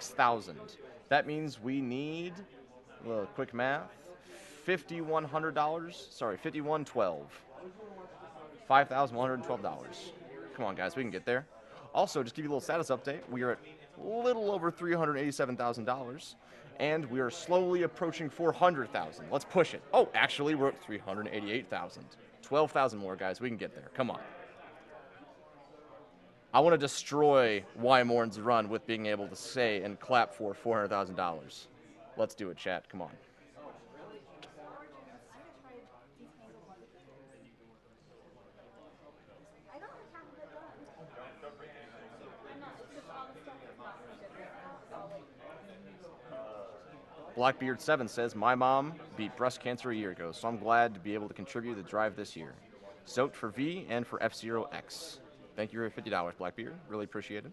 6,000. That means we need, quick math, $5,100. Sorry, 5,112. $5,112. Come on, guys, we can get there. Also, just give you a little status update. We are at a little over $387,000, and we are slowly approaching 400,000. Let's push it. Oh, actually, we're at 388,000. 12,000 more, guys. We can get there. Come on. I want to destroy Wymorn's run with being able to say and clap for $400,000. Let's do it, chat. Come on. Blackbeard7 says, my mom beat breast cancer a year ago, so I'm glad to be able to contribute to the drive this year. Stoked for V and for F-Zero X. Thank you for $50, Blackbeard. Really appreciate it.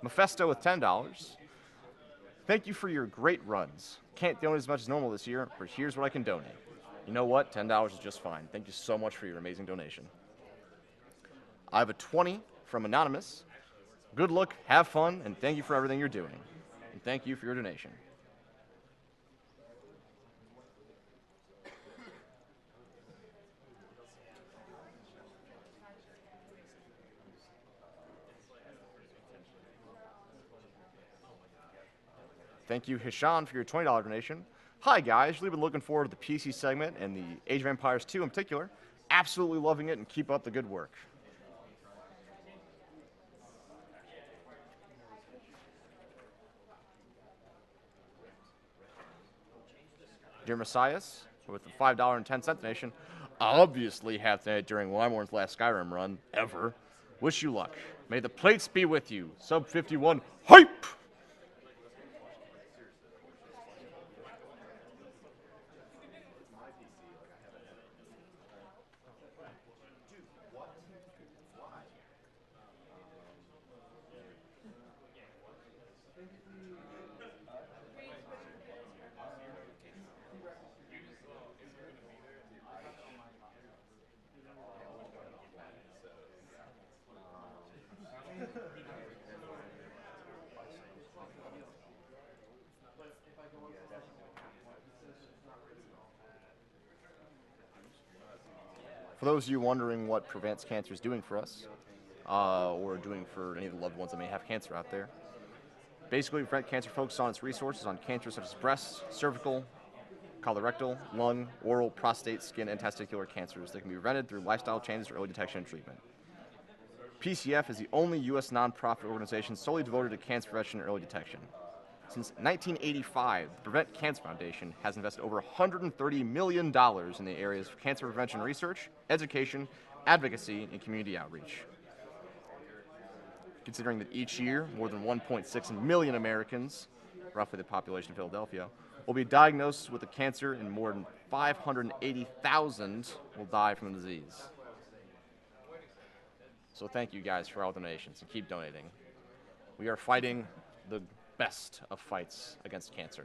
Mephisto with $10. Thank you for your great runs. Can't donate as much as normal this year, but here's what I can donate. You know what? $10 is just fine. Thank you so much for your amazing donation. I have a 20 from Anonymous. Good luck, have fun, and thank you for everything you're doing. And thank you for your donation. Thank you, Hishan, for your $20 donation. Hi, guys. Really been looking forward to the PC segment and the Age of Empires 2 in particular. Absolutely loving it, and keep up the good work. Dear Messias, with the $5.10 donation, obviously have to donate during Wymorn's last Skyrim run, ever. Wish you luck. May the plates be with you. Sub 51, hype! For those of you wondering what Prevents Cancer is doing for us, or doing for any of the loved ones that may have cancer out there, basically Prevent Cancer focuses on its resources on cancers such as breast, cervical, colorectal, lung, oral, prostate, skin, and testicular cancers that can be prevented through lifestyle changes or early detection and treatment. PCF is the only U.S. nonprofit organization solely devoted to cancer prevention and early detection. Since 1985, the Prevent Cancer Foundation has invested over $130 million in the areas of cancer prevention research, education, advocacy, and community outreach. Considering that each year, more than 1.6 million Americans, roughly the population of Philadelphia, will be diagnosed with the cancer, and more than 580,000 will die from the disease. So thank you guys for all donations, and keep donating. We are fighting the best of fights against cancer.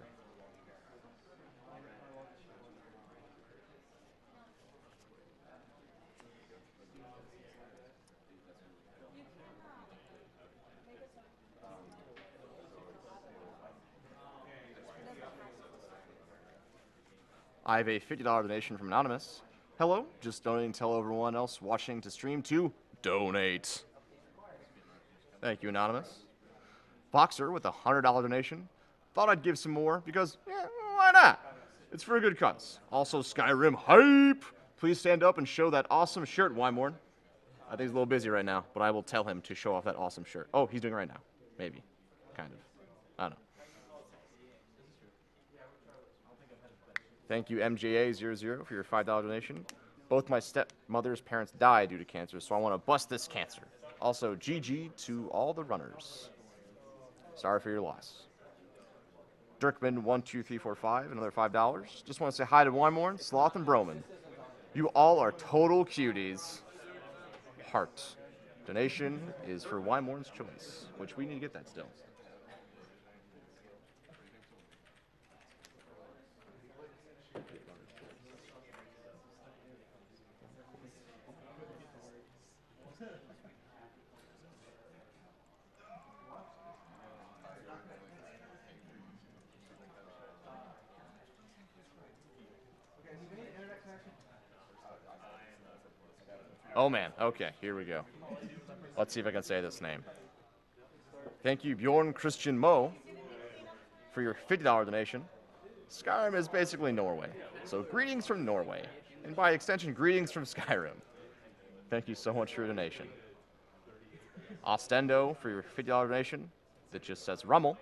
I have a $50 donation from Anonymous. Hello, just donating to tell everyone else watching to stream to donate. Thank you, Anonymous. Boxer with a $100 donation. Thought I'd give some more because, why not? It's for a good cause. Also, Skyrim hype! Please stand up and show that awesome shirt, Wymorn. I think he's a little busy right now, but I will tell him to show off that awesome shirt. Oh, he's doing it right now. Maybe. Kind of. I don't know. Thank you, MJA00, for your $5 donation. Both my stepmother's parents died due to cancer, so I want to bust this cancer. Also, GG to all the runners. Sorry for your loss. Dirkman12345, another $5. Just want to say hi to Wymorn, Sloth, and Broman. You all are total cuties. Heart. Donation is for Wymorn's choice, which we need to get that still. Oh man, okay, here we go. Let's see if I can say this name. Thank you, Bjorn Christian Mo, for your $50 donation. Skyrim is basically Norway, so greetings from Norway, and by extension, greetings from Skyrim. Thank you so much for your donation. Ostendo for your $50 donation that just says Rummel.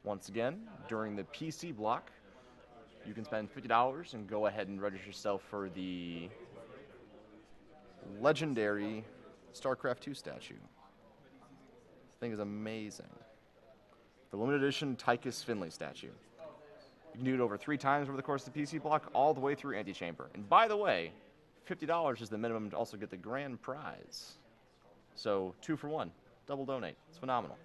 Once again, during the PC block, you can spend $50 and go ahead and register yourself for the legendary StarCraft 2 statue. This thing is amazing. The limited edition Tychus Finley statue. You can do it over 3 times over the course of the PC block, all the way through Antechamber. And by the way, $50 is the minimum to also get the grand prize. So 2 for 1, double donate. It's phenomenal.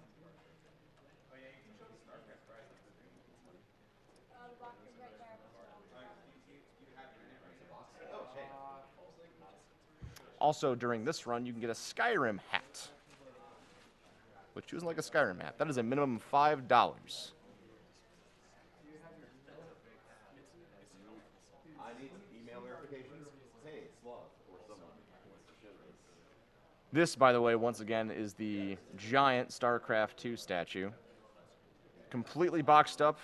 Also, during this run, you can get a Skyrim hat, which isn't like a Skyrim hat. That is a minimum of $5. I need email verifications. Hey, Slav or someone. This, by the way, once again, is the giant StarCraft 2 statue. Completely boxed up.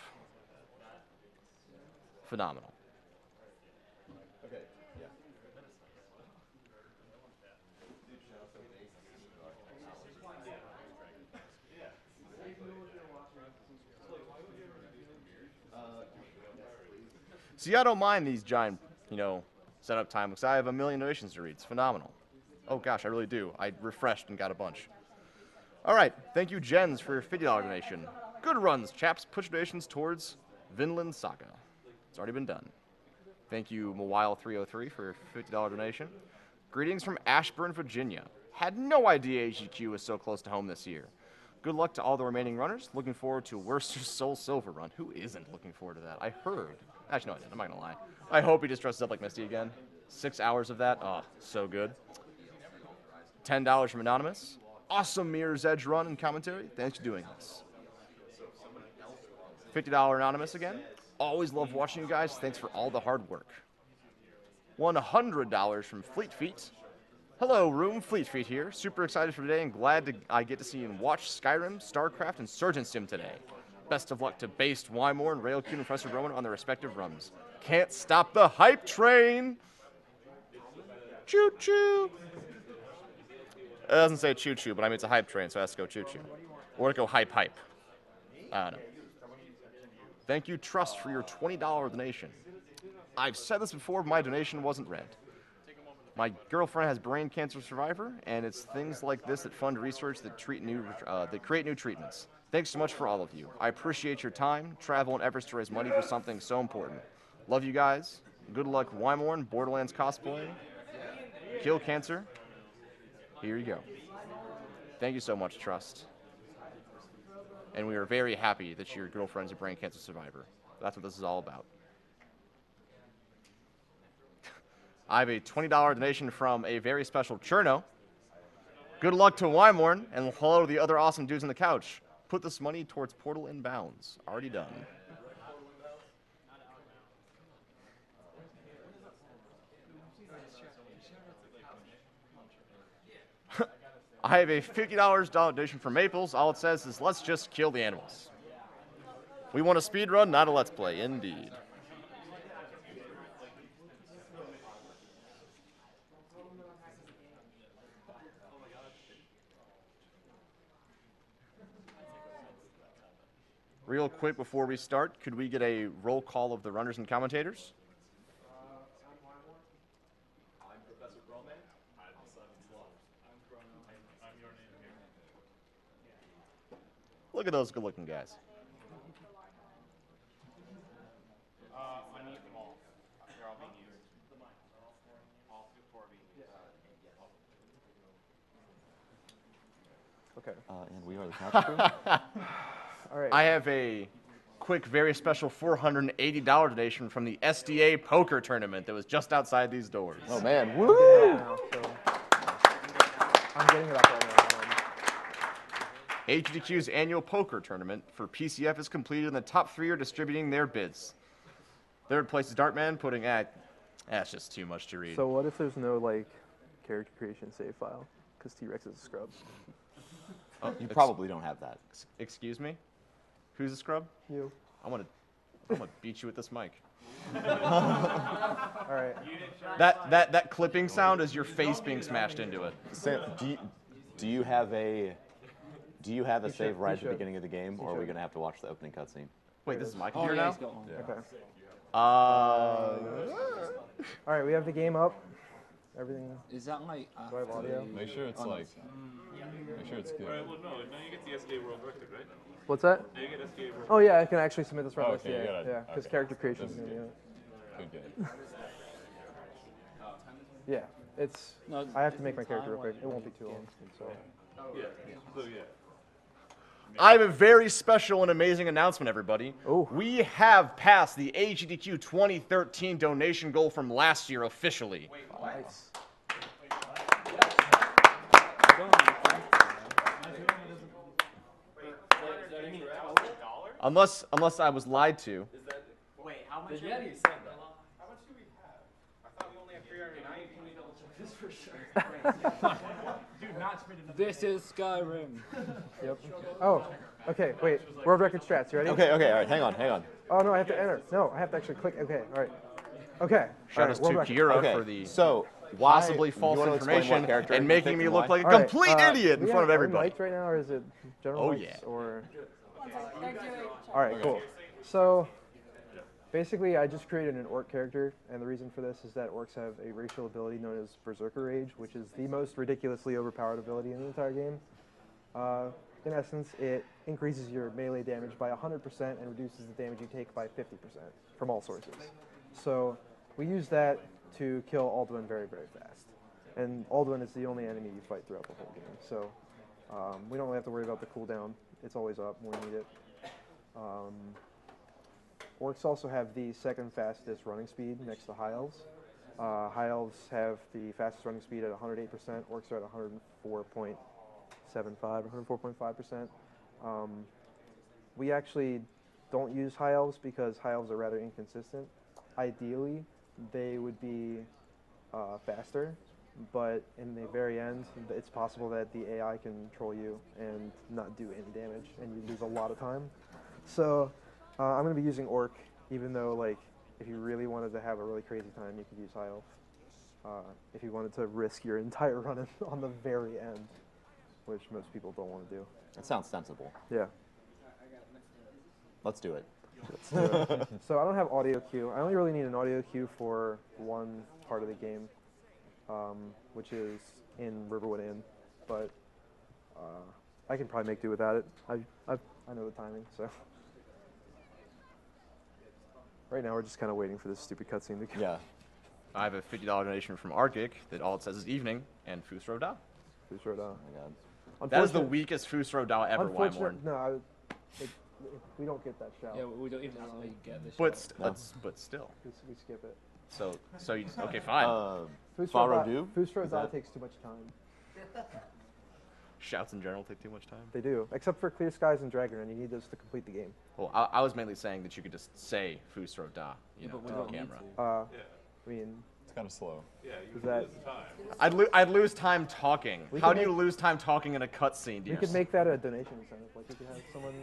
Phenomenal. Okay, yeah. See, I don't mind these giant, setup time because I have a million donations to read. It's phenomenal. Oh gosh, I really do. I refreshed and got a bunch. All right, thank you, Jens, for your $50 donation. Good runs, chaps. Push donations towards Vinland Saga. It's already been done. Thank you, Mawile303, for your $50 donation. Greetings from Ashburn, Virginia. Had no idea AGQ was so close to home this year. Good luck to all the remaining runners. Looking forward to Worcester's Soul Silver run. Who isn't looking forward to that? I heard. Actually, no, I didn't. I'm not going to lie. I hope he just dresses up like Misty again. 6 hours of that. Oh, so good. $10 from Anonymous. Awesome Mirror's Edge run and commentary. Thanks for doing this. $50 Anonymous again. Always love watching you guys. Thanks for all the hard work. $100 from Fleet Feet. Hello, Room. Fleet Feet here. Super excited for today and glad I get to see and watch Skyrim, StarCraft, and Surgeon Sim today. Best of luck to Based, Wymorn, Railcube, and Professor Rowan on their respective runs. Can't stop the hype train! Choo-choo! It doesn't say choo-choo, but I mean it's a hype train, so it has to go choo-choo. Or to go hype-hype. I don't know. Thank you, Trust, for your $20 donation. I've said this before, but my donation wasn't read. My girlfriend has brain cancer survivor, and it's things like this that fund research that create new treatments. Thanks so much for all of you. I appreciate your time, travel, and efforts to raise money for something so important. Love you guys. Good luck, Wymorn, Borderlands cosplay. Kill cancer. Here you go. Thank you so much, Trust. And we are very happy that your girlfriend's a brain cancer survivor. That's what this is all about. I have a $20 donation from a very special Cherno. Good luck to Wymorn, and hello to the other awesome dudes on the couch. Put this money towards Portal Inbounds. Already done. I have a $50 donation from Maples. All it says is, let's just kill the animals. We want a speed run, not a let's play, indeed. Real quick before we start, could we get a roll call of the runners and commentators? I'm Professor Broman. I'm Slav. I'm Chrono. I'm your name here. Look at those good-looking guys. I need them all. They're all being used. The mines are all four being used. Okay. And we are the couch crew. All right. I have a quick, very special $480 donation from the SDA poker tournament that was just outside these doors. Oh man, woo! I'm getting it up right now. HDQ's annual poker tournament for PCF is completed, and the top 3 are distributing their bids. Third place is Dartman, putting that's just too much to read. So what if there's no like character creation save file? Because T-Rex is a scrub. You probably don't have that. Excuse me? Who's a scrub? You. I'm gonna beat you with this mic. All right. That clipping sound is your face being smashed into it. Sam, do you have a save right at the beginning of the game, or are we gonna have to watch the opening cutscene? Wait, this is my computer now? Okay. Uh, All right, we have the game up. Everything. Is that like Do I have audio? Make sure it's like, make sure it's good. Well, no, now you get the SDA World Record, right? What's that? Now you get SDA World Oh yeah, I can actually submit this right Oh, now. okay, you Yeah, gotta- yeah, because okay. character creation is This is gonna be good. Good, good. Yeah, it's. No, I have to make my character real quick. It won't be too long. So. Yeah, so yeah. I have a very special and amazing announcement, everybody. Ooh. We have passed the AGDQ 2013 donation goal from last year officially. Nice. Unless I was lied to. Wait, how much? Yeah, you said that. How much do we have? I thought we only have 390. Can we double check this for sure? Do not spend enough. This is Skyrim. Yep. Oh. Okay. Wait. World record strats. You ready? Okay, all right, hang on. Oh no, I have to enter. No, I have to actually click. Okay. All right. Okay. Shout out to world record. Kira Okay, for the so possibly you false wanna explain what information character and you making picked me and look why? like a All right, complete idiot in front of everybody. Are we mic'd right now, or is it general Oh, mics, yeah. or? All right, cool. So basically, I just created an orc character, and the reason for this is that orcs have a racial ability known as Berserker Rage, which is the most ridiculously overpowered ability in the entire game. In essence, it increases your melee damage by 100% and reduces the damage you take by 50% from all sources. So we use that to kill Alduin very, very fast. And Alduin is the only enemy you fight throughout the whole game. So we don't really have to worry about the cooldown. It's always up when we need it. Orcs also have the second fastest running speed next to High Elves. High Elves have the fastest running speed at 108%. Orcs are at 104.75 or 104.5%. We actually don't use High Elves because High Elves are rather inconsistent. Ideally, they would be faster, but in the very end, it's possible that the AI can troll you and not do any damage, and you lose a lot of time. So I'm going to be using Orc, even though, like, if you really wanted to have a really crazy time, you could use High Elf. If you wanted to risk your entire run on the very end, which most people don't want to do. That sounds sensible. Yeah. Let's do it. So I don't have audio cue. I only really need an audio cue for one part of the game, which is in Riverwood Inn, but I can probably make do without it. I know the timing, so. Right now we're just kind of waiting for this stupid cutscene to come. Yeah. I have a $50 donation from Argic that all it says is evening and Fusro Da. Fusro Da. Oh my God. That is the weakest Fusro Da ever, Wymorn. No, we don't get that shout. Yeah, we don't even really get this. But still. We skip it. So you, okay, fine. Farodu? Fusro Is Da that- takes too much time. Shouts in general take too much time. They do, except for Clear Skies and Dragon, and you need those to complete the game. Well, I was mainly saying that you could just say Fusro Da, you know, but we to don't the need camera. to. I mean, It's kind of slow. Yeah, you is that I'd lose time talking. We How could do you make- lose time talking in a cutscene? you could make that a donation incentive. Like you could have someone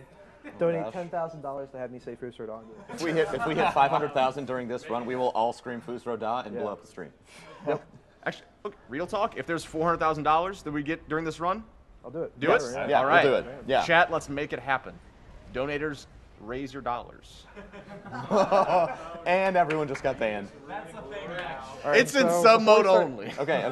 donate $10,000 to have me say Fusro Da. If we hit 500,000 during this run, we will all scream Fusro Da and blow Yeah. up the stream. Actually, look, real talk. If there's $400,000 that we get during this run, I'll do it. do Yes. it. Yeah, All we'll right. do it. Yeah. Chat, let's make it happen. Donators, raise your dollars. And everyone just got banned. All right, It's in so sub before we mode start- only. Okay.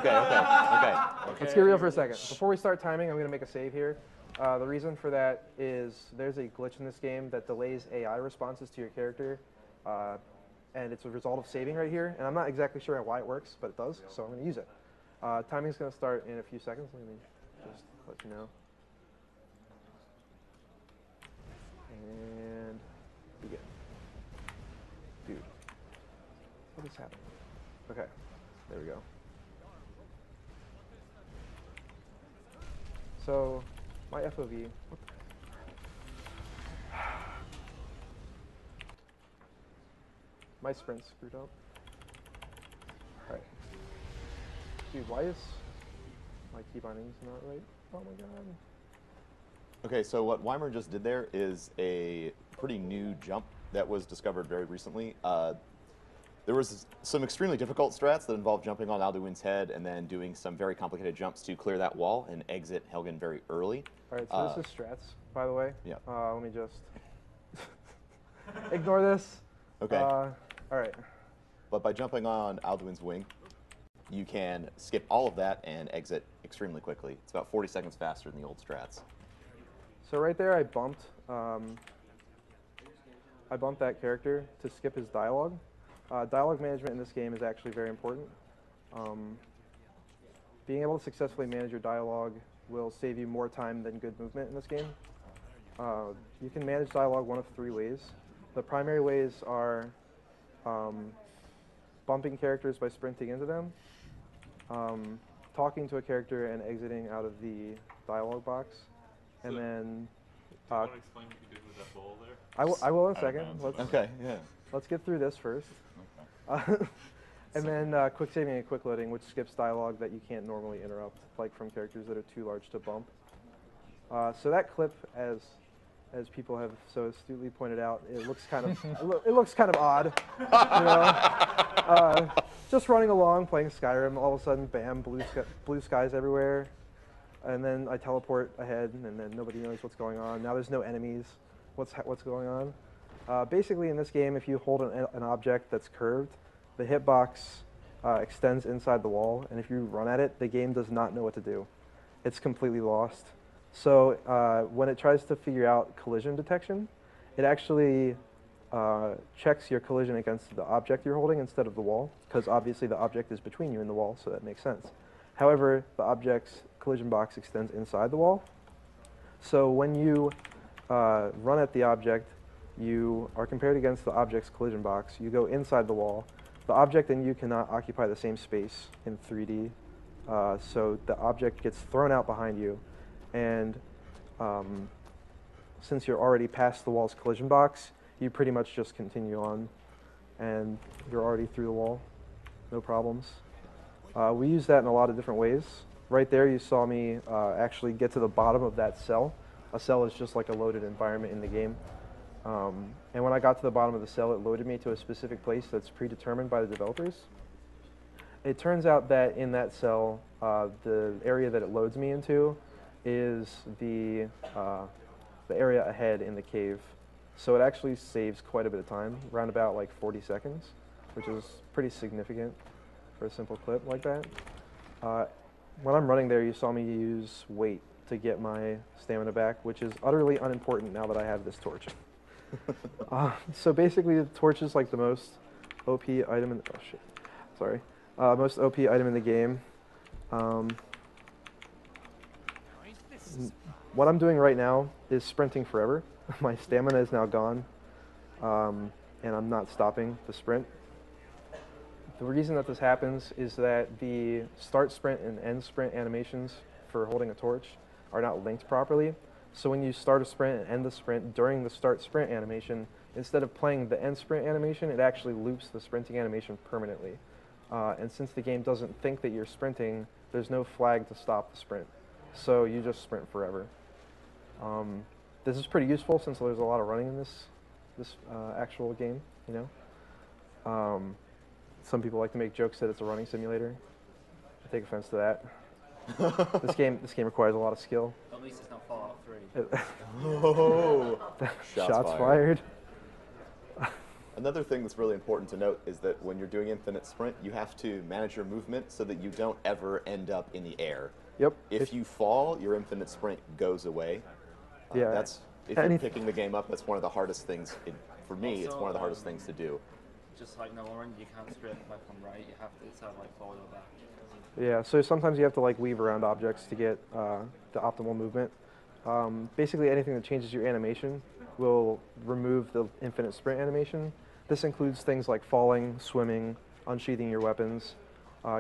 Let's get real for a second. Before we start timing, I'm going to make a save here. The reason for that is there's a glitch in this game that delays AI responses to your character, and it's a result of saving right here. And I'm not exactly sure why it works, but it does, so I'm going to use it. Timing's going to start in a few seconds. Let me just let you know. And Begin. Dude. What is happening? Okay. There we go. So, my FOV. What the my sprint's screwed up. Alright. Dude, why is my key bindings not right? Oh my god. Okay, so what Wymorn just did there is a pretty new jump that was discovered very recently. There was some extremely difficult strats that involved jumping on Alduin's head and then doing some very complicated jumps to clear that wall and exit Helgen very early. Alright, so this is strats, by the way. Yeah. Let me just ignore this. Okay. Alright. But by jumping on Alduin's wing, you can skip all of that and exit extremely quickly. It's about 40 seconds faster than the old strats. So right there, I bumped that character to skip his dialogue. Dialogue management in this game is actually very important. Being able to successfully manage your dialogue will save you more time than good movement in this game. You can manage dialogue one of three ways. The primary ways are bumping characters by sprinting into them, talking to a character and exiting out of the dialogue box, and then. Do you want to explain what you did with that ball there? I will in a I don't second. know. Okay, yeah. Let's get through this first. Okay. And then quick saving and quick loading, which skips dialogue that you can't normally interrupt, like from characters that are too large to bump. So that clip, as people have so astutely pointed out, it looks kind of it looks kind of odd. You know? Just running along playing Skyrim, all of a sudden, bam, blue skies everywhere, and then I teleport ahead, and then nobody knows what's going on. Now there's no enemies. What's going on? Basically, in this game, if you hold an object that's curved, the hitbox extends inside the wall, and if you run at it, the game does not know what to do. It's completely lost. So when it tries to figure out collision detection, it actually checks your collision against the object you're holding instead of the wall, because obviously the object is between you and the wall, so that makes sense. However, the object's collision box extends inside the wall. So when you run at the object, you are compared against the object's collision box. You go inside the wall. The object and you cannot occupy the same space in 3D. So the object gets thrown out behind you. And since you're already past the wall's collision box, you pretty much just continue on. And you're already through the wall. No problems. We use that in a lot of different ways. Right there, you saw me actually get to the bottom of that cell. A cell is just like a loaded environment in the game. And when I got to the bottom of the cell, it loaded me to a specific place that's predetermined by the developers. It turns out that in that cell, the area that it loads me into is the area ahead in the cave. So it actually saves quite a bit of time, around about like 40 seconds, which is pretty significant for a simple clip like that. When I'm running there, you saw me use weight to get my stamina back, which is utterly unimportant now that I have this torch. So basically, the torch is like the most OP item in the, oh shit, sorry, most OP item in the game. What I'm doing right now is sprinting forever. My stamina is now gone, and I'm not stopping to sprint. The reason that this happens is that the start sprint and end sprint animations for holding a torch are not linked properly. So when you start a sprint and end the sprint during the start sprint animation, instead of playing the end sprint animation, it actually loops the sprinting animation permanently. And since the game doesn't think that you're sprinting, there's no flag to stop the sprint. So you just sprint forever. This is pretty useful since there's a lot of running in this actual game, you know. Some people like to make jokes that it's a running simulator. I take offense to that. This game requires a lot of skill. At least it's not Fallout 3. Oh, Shots fired. Another thing that's really important to note is that when you're doing infinite sprint, you have to manage your movement so that you don't ever end up in the air. Yep. If you fall, your infinite sprint goes away. Yeah. If you're picking the game up, that's one of the hardest things. For me, it's one of the hardest things to do. Just like no one, you can't sprint left and right. You have to have like forward or back. Yeah, so sometimes you have to like weave around objects to get the optimal movement. Basically anything that changes your animation will remove the infinite sprint animation. This includes things like falling, swimming, unsheathing your weapons,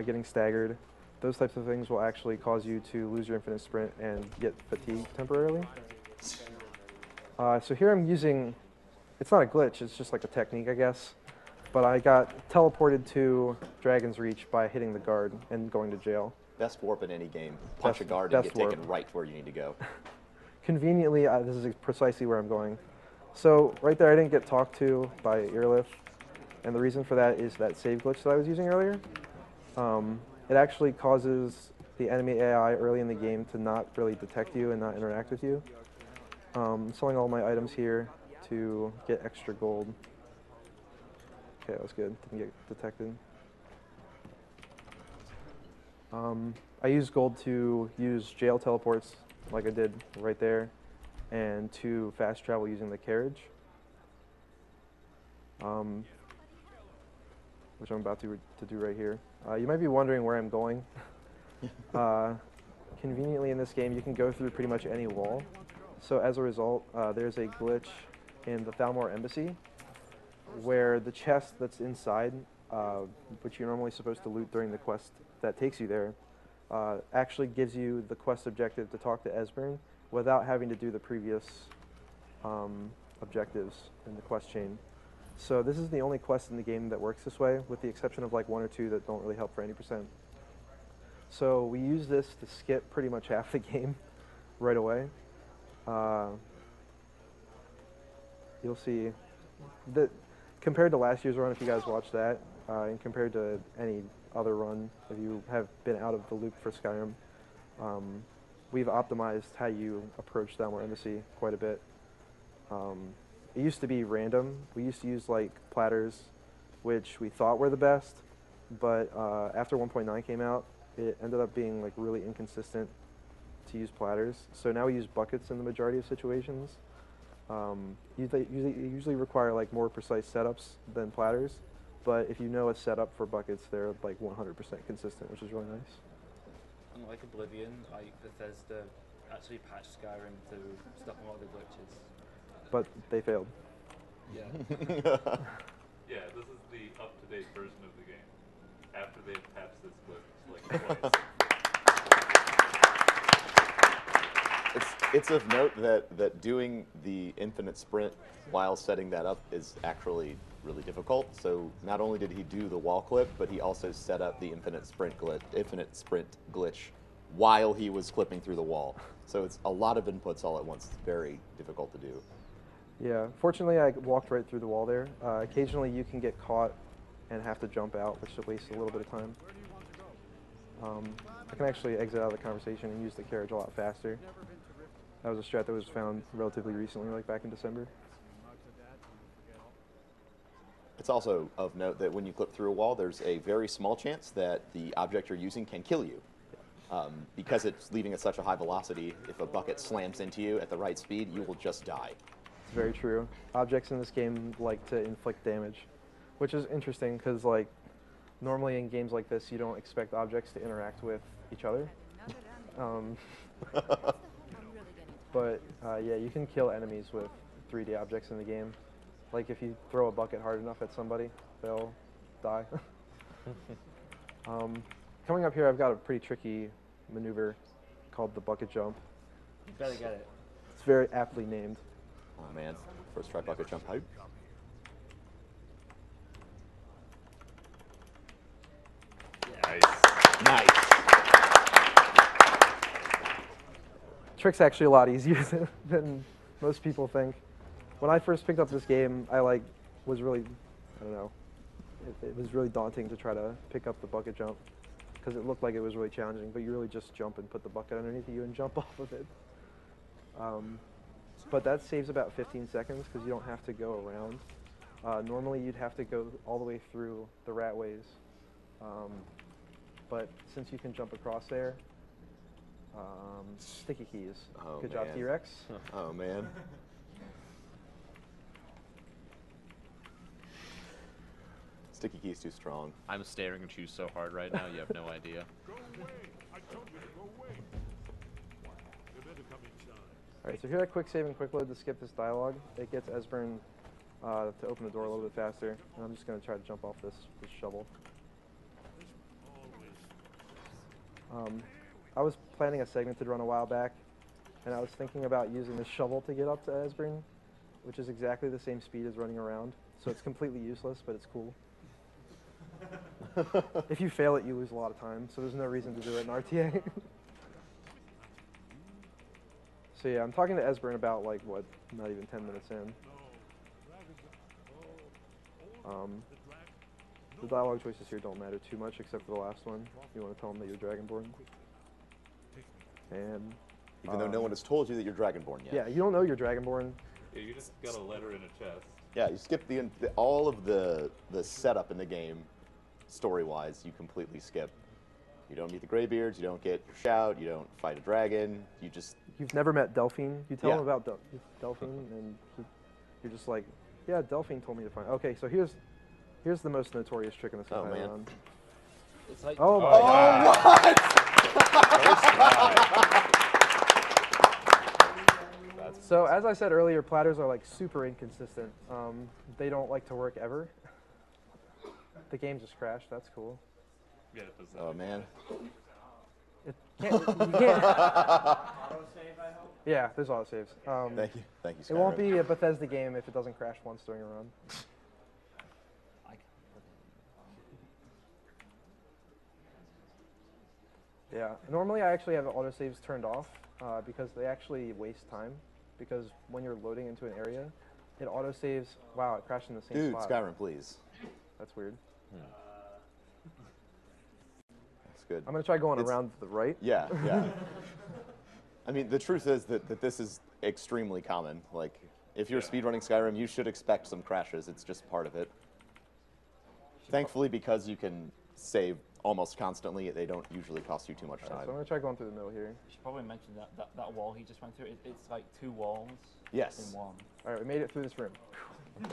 getting staggered. Those types of things will actually cause you to lose your infinite sprint and get fatigued temporarily. So here I'm using, it's not a glitch, it's just like a technique, I guess. But I got teleported to Dragon's Reach by hitting the guard and going to jail. Best warp in any game. Punch a guard and get taken right to where you need to go. Conveniently, this is precisely where I'm going. So right there, I didn't get talked to by Earlift. And the reason for that is that save glitch that I was using earlier. It actually causes the enemy AI early in the game to not really detect you and not interact with you. I'm selling all my items here to get extra gold. Okay, that was good. Didn't get detected. I use gold to use jail teleports like I did right there and to fast travel using the carriage. Which I'm about to do right here. You might be wondering where I'm going. Conveniently in this game, you can go through pretty much any wall. So as a result, there's a glitch in the Thalmor Embassy where the chest that's inside, which you're normally supposed to loot during the quest that takes you there, actually gives you the quest objective to talk to Esbern without having to do the previous objectives in the quest chain. So this is the only quest in the game that works this way, with the exception of like 1 or 2 that don't really help for any %. So we use this to skip pretty much half the game right away. You'll see that compared to last year's run, if you guys watched that, and compared to any other run, if you have been out of the loop for Skyrim, we've optimized how you approach Thalmor Embassy quite a bit. It used to be random. We used to use like platters, which we thought were the best, but after 1.9 came out, it ended up being like really inconsistent to use platters. So now we use buckets in the majority of situations. Usually require like more precise setups than platters, but if you know a setup for buckets, they're like 100% consistent, which is really nice. Unlike Oblivion, Bethesda actually patched Skyrim to stop a lot of the glitches. But they failed. Yeah. Yeah, this is the up-to-date version of the game. After they've patched this glitch like twice. It's of note that doing the infinite sprint while setting that up is actually really difficult. So not only did he do the wall clip, but he also set up the infinite sprint glitch while he was clipping through the wall. So it's a lot of inputs all at once. It's very difficult to do. Yeah, fortunately I walked right through the wall there. Occasionally you can get caught and have to jump out, which wastes a little bit of time. I can actually exit out of the conversation and use the carriage a lot faster. That was a strat that was found relatively recently, like back in December. It's also of note that when you clip through a wall, there's a very small chance that the object you're using can kill you. Because it's leaving at such a high velocity, if a bucket slams into you at the right speed, you will just die. It's very true. Objects in this game like to inflict damage, which is interesting because like normally in games like this, you don't expect objects to interact with each other. But yeah, you can kill enemies with 3D objects in the game. Like if you throw a bucket hard enough at somebody, they'll die. Coming up here, I've got a pretty tricky maneuver called the bucket jump. You better get it. It's very aptly named. Oh man, first try bucket jump out. Nice. Trick's actually a lot easier than most people think. When I first picked up this game, I was really, I don't know, it was really daunting to try to pick up the bucket jump because it looked like it was really challenging, but you really just jump and put the bucket underneath you and jump off of it. But that saves about 15 seconds because you don't have to go around. Normally you'd have to go all the way through the ratways. But since you can jump across there, sticky keys. Oh, Good job, man. T-Rex. Oh man. Sticky key's too strong. I'm staring at you so hard right now, you have no idea. Go away! I told you to go away. You better come inside. All right, so here I quick save and quick load to skip this dialogue. It gets Esbern to open the door a little bit faster. And I'm just going to try to jump off this shovel. I was planning a segment to run a while back, and I was thinking about using the shovel to get up to Esbern, which is exactly the same speed as running around. So it's completely useless, but it's cool. If you fail it, you lose a lot of time, so there's no reason to do it in RTA. So yeah, I'm talking to Esbern about, like, what, not even 10 minutes in. The dialogue choices here don't matter too much, except for the last one. You want to tell him that you're Dragonborn. And Even though no one has told you that you're Dragonborn yet. yeah, you don't know you're Dragonborn. Yeah, you just got a letter in a chest. Yeah, you skip all of the setup in the game, story-wise. You completely skip. You don't meet the Greybeards. You don't get your shout. You don't fight a dragon. You just. You've never met Delphine. You tell Yeah. him about Delphine, and you're just like, yeah, Delphine told me to find. Okay, so here's the most notorious trick in this Oh, entire man. round. It's like, Oh my god! So as I said earlier, platters are like super inconsistent. They don't like to work ever. The game just crashed. That's cool. Yeah, it does that. Oh man. It can't. You can't. Yeah, there's autosaves. Thank you, Skyrim. It won't be a Bethesda game if it doesn't crash once during a run. Yeah, normally I actually have autosaves turned off because they actually waste time. Because when you're loading into an area, it autosaves. Wow, it crashed in the same Dude, spot. Skyrim, please. That's weird. That's good. I'm gonna try going It's- around to the right. Yeah, yeah. I mean, the truth is that this is extremely common. Like, if you're speedrunning Skyrim, you should expect some crashes. It's just part of it. Thankfully, because you can save almost constantly, they don't usually cost you too much Alright, time. so I'm gonna try going through the middle here. You should probably mention that wall he just went through. It's like 2 walls Yes. in one. All right, we made it through this room. All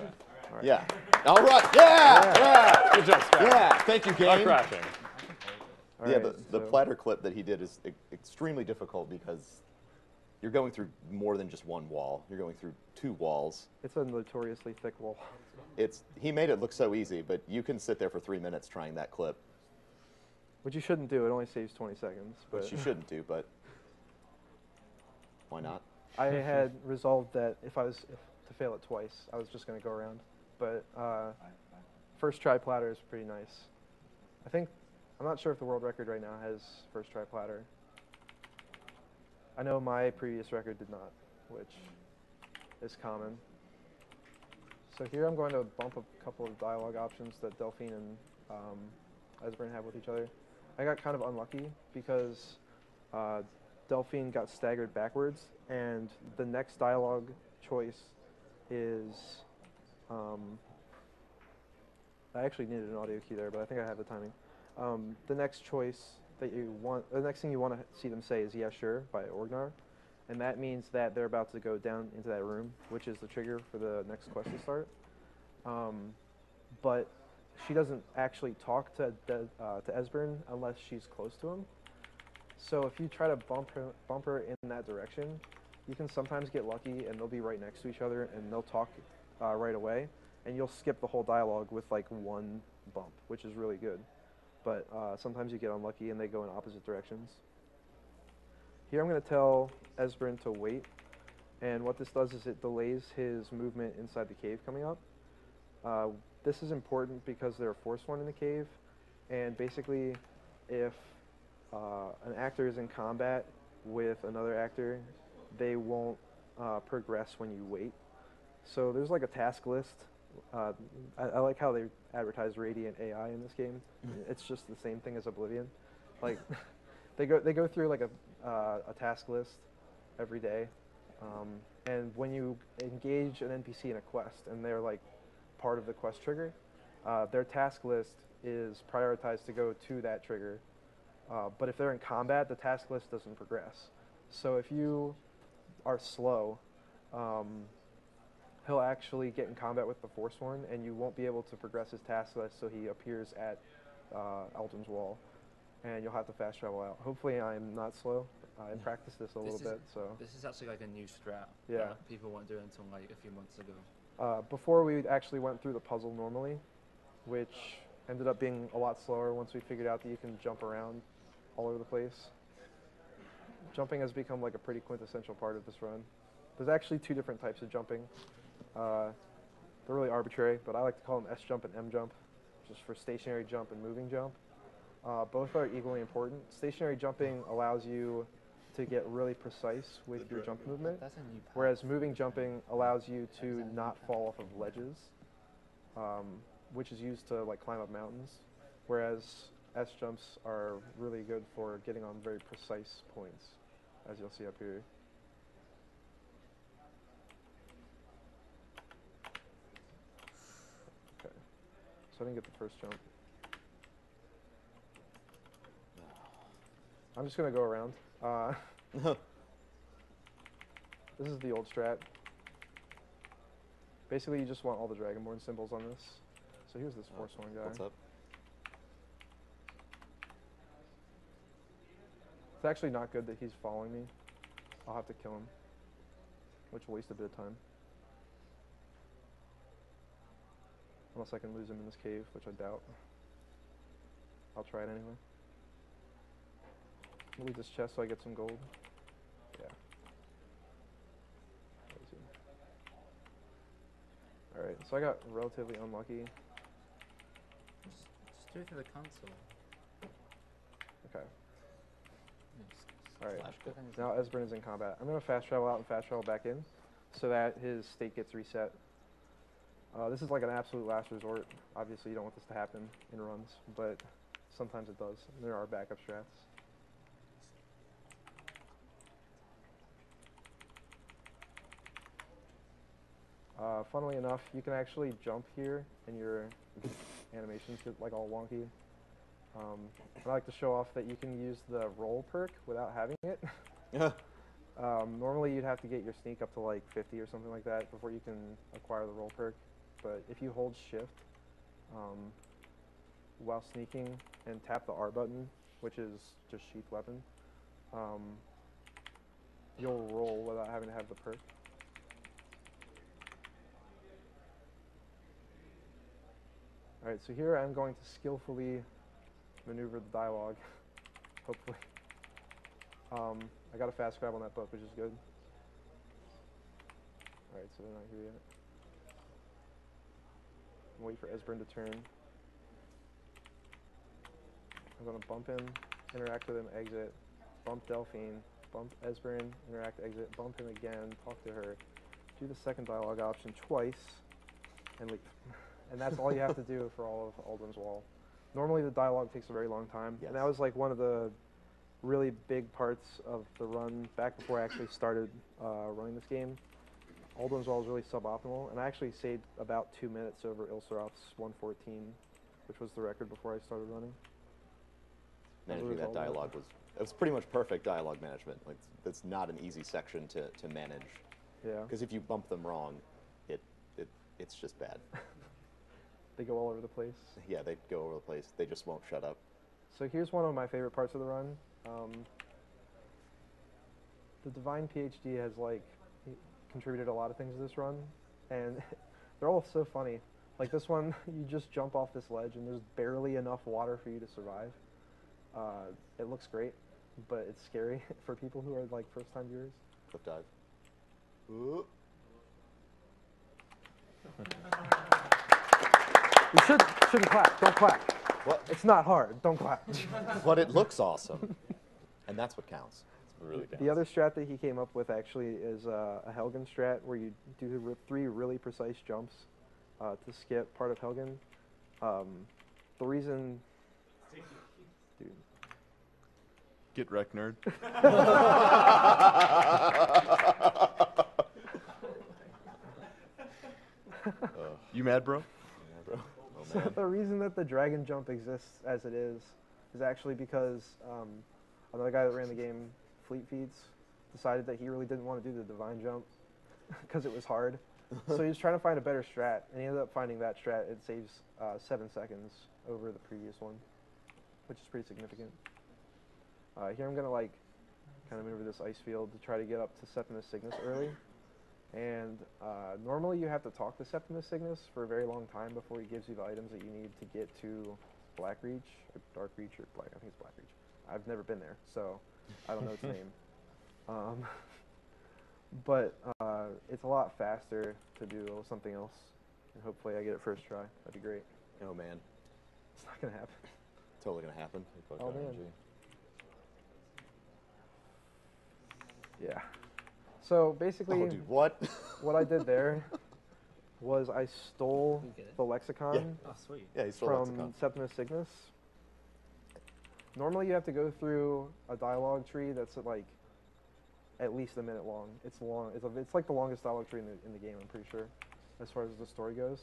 right. Yeah. All right. Yeah. Good job, Scott. Yeah. Thank you, Not game. crashing. All Yeah, right, the so- platter clip that he did is extremely difficult because you're going through more than just one wall. You're going through 2 walls. It's a notoriously thick wall. He made it look so easy, but you can sit there for 3 minutes trying that clip, Which you shouldn't do. It only saves 20 seconds. But which you shouldn't do, but why not? I had resolved that if to fail it twice, I was just going to go around. But first try platter is pretty nice. I'm not sure if the world record right now has first try platter. I know my previous record did not, which is common. So here I'm going to bump a couple of dialogue options that Delphine and Esbern have with each other. I got kind of unlucky because Delphine got staggered backwards, and the next dialogue choice is. I actually needed an audio cue there, but I think I have the timing. The next choice that you want, the next thing you want to see them say is "Yeah, sure" by Orgnar, and that means that they're about to go down into that room, which is the trigger for the next quest to start. But she doesn't actually talk to Esbern unless she's close to him. So if you try to bump her in that direction, you can sometimes get lucky and they'll be right next to each other and they'll talk right away, and you'll skip the whole dialogue with like one bump, which is really good. But sometimes you get unlucky and they go in opposite directions. Here I'm going to tell Esbern to wait, and what this does is it delays his movement inside the cave coming up. This is important because there are force one in the cave, and basically if an actor is in combat with another actor, they won't progress when you wait. So there's like a task list. I like how they advertise Radiant AI in this game. It's just the same thing as Oblivion. Like they go through like a task list every day, and when you engage an NPC in a quest and they're like part of the quest trigger, their task list is prioritized to go to that trigger. But if they're in combat, the task list doesn't progress. So if you are slow, he'll actually get in combat with the Force One, and you won't be able to progress his task list, so he appears at Eldrin's Wall. and you'll have to fast travel out. Hopefully I'm not slow. I practiced this a little bit, so. This is actually like a new strat. Yeah. That people weren't doing until like a few months ago. Before we actually went through the puzzle normally, which ended up being a lot slower once we figured out that you can jump around all over the place. Jumping has become like a pretty quintessential part of this run. There's actually two different types of jumping. They're really arbitrary, but I like to call them S jump and M jump, just for stationary jump and moving jump. Both are equally important. Stationary jumping allows you to get really precise with your jump movement, That's a new path. whereas moving jumping allows you to not fall off of ledges, which is used to like climb up mountains, whereas S jumps are really good for getting on very precise points, as you'll see up here. Okay, so I didn't get the first jump. I'm just gonna go around. This is the old strat. Basically, you just want all the Dragonborn symbols on this. So here's this Forsworn guy. What's up? It's actually not good that he's following me. I'll have to kill him, which will waste a bit of time. Unless I can lose him in this cave, which I doubt. I'll try it anyway. I'll leave this chest so I get some gold. Yeah. Alright, so I got relatively unlucky. Just do it through the console. Okay. Yes. Alright. Flash kill. Now Esbern is in combat. I'm going to fast travel out and fast travel back in so that his state gets reset. This is like an absolute last resort. Obviously, you don't want this to happen in runs, but sometimes it does. There are backup strats. Funnily enough, you can actually jump here and your animations get like all wonky. I like to show off that you can use the roll perk without having it. Normally you'd have to get your sneak up to like 50 or something like that before you can acquire the roll perk. But if you hold shift while sneaking and tap the R button, which is just sheath weapon, you'll roll without having to have the perk. Alright, so here I'm going to skillfully maneuver the dialogue, hopefully. I got a fast grab on that book, which is good. Alright, so they're not here yet. I'm waiting for Esbern to turn. I'm going to bump him, interact with him, exit, bump Delphine, bump Esbern, interact, exit, bump him again, talk to her, do the second dialogue option twice, and leave. And that's all you have to do for all of Aldrin's Wall. Normally the dialogue takes a very long time, Yes. and that was like one of the really big parts of the run back before I actually started running this game. Aldrin's Wall is really suboptimal, and I actually saved about 2 minutes over Ilseroth's 114, which was the record before I started running. Managing that dialogue was pretty much perfect dialogue management. Like that's not an easy section to manage. Yeah. Because if you bump them wrong, it's just bad. They go all over the place. Yeah, they go over the place. They just won't shut up. So here's one of my favorite parts of the run. The Divine PhD has like contributed a lot of things to this run, and they're all so funny. Like this one, you just jump off this ledge and there's barely enough water for you to survive. It looks great, but it's scary for people who are like first-time viewers. Cliff dive. Ooh. You shouldn't clap. Don't clap. What? It's not hard. Don't clap. But it looks awesome, and that's what counts. It's really counts. The other strat that he came up with actually is a Helgen strat where you do 3 really precise jumps to skip part of Helgen. The reason, dude. Get wrecked, nerd. You mad, bro? Yeah, bro. Oh, So man. the reason that the dragon jump exists as it is actually because another guy that ran the game, Fleet Feeds, decided that he really didn't want to do the divine jump because it was hard. So he was trying to find a better strat, and he ended up finding that strat. It saves 7 seconds over the previous one. which is pretty significant. Here I'm gonna like kind of maneuver this ice field to try to get up to Septimus Cygnus early. And normally you have to talk to Septimus Cygnus for a very long time before he gives you the items that you need to get to Blackreach, or Darkreach, or Black, I think it's Blackreach. I've never been there, so I don't know its name. But it's a lot faster to do something else, and hopefully I get it first try. That'd be great. Oh man, It's not gonna happen. totally gonna happen. Oh man. Yeah. So basically, Oh dude, what? what I did there was I stole You get it? the lexicon Yeah. Oh, sweet. Yeah, he's still from lexicon. Septimus Cygnus. Normally you have to go through a dialogue tree that's like at least a minute long. It's long. It's like the longest dialogue tree in the game. I'm pretty sure, as far as the story goes.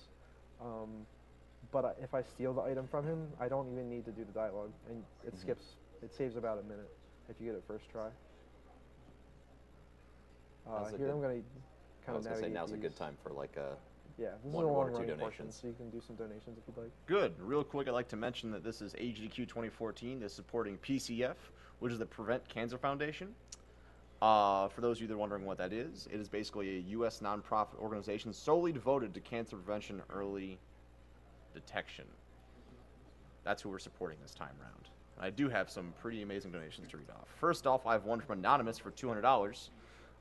But if I steal the item from him, I don't even need to do the dialogue, and it skips. It saves about a minute if you get it first try. Now's a Here good- I'm gonna I kind was of gonna say navigate now's a good these. time for like a. Yeah, this is one a or long two running portion, donations. so you can do some donations if you'd like. Good. Real quick, I'd like to mention that this is AGDQ 2014. This is supporting PCF, which is the Prevent Cancer Foundation. For those of you that are wondering what that is, it is basically a U.S. nonprofit organization solely devoted to cancer prevention and early detection. That's who we're supporting this time round. I do have some pretty amazing donations to read off. First off, I have one from Anonymous for $200.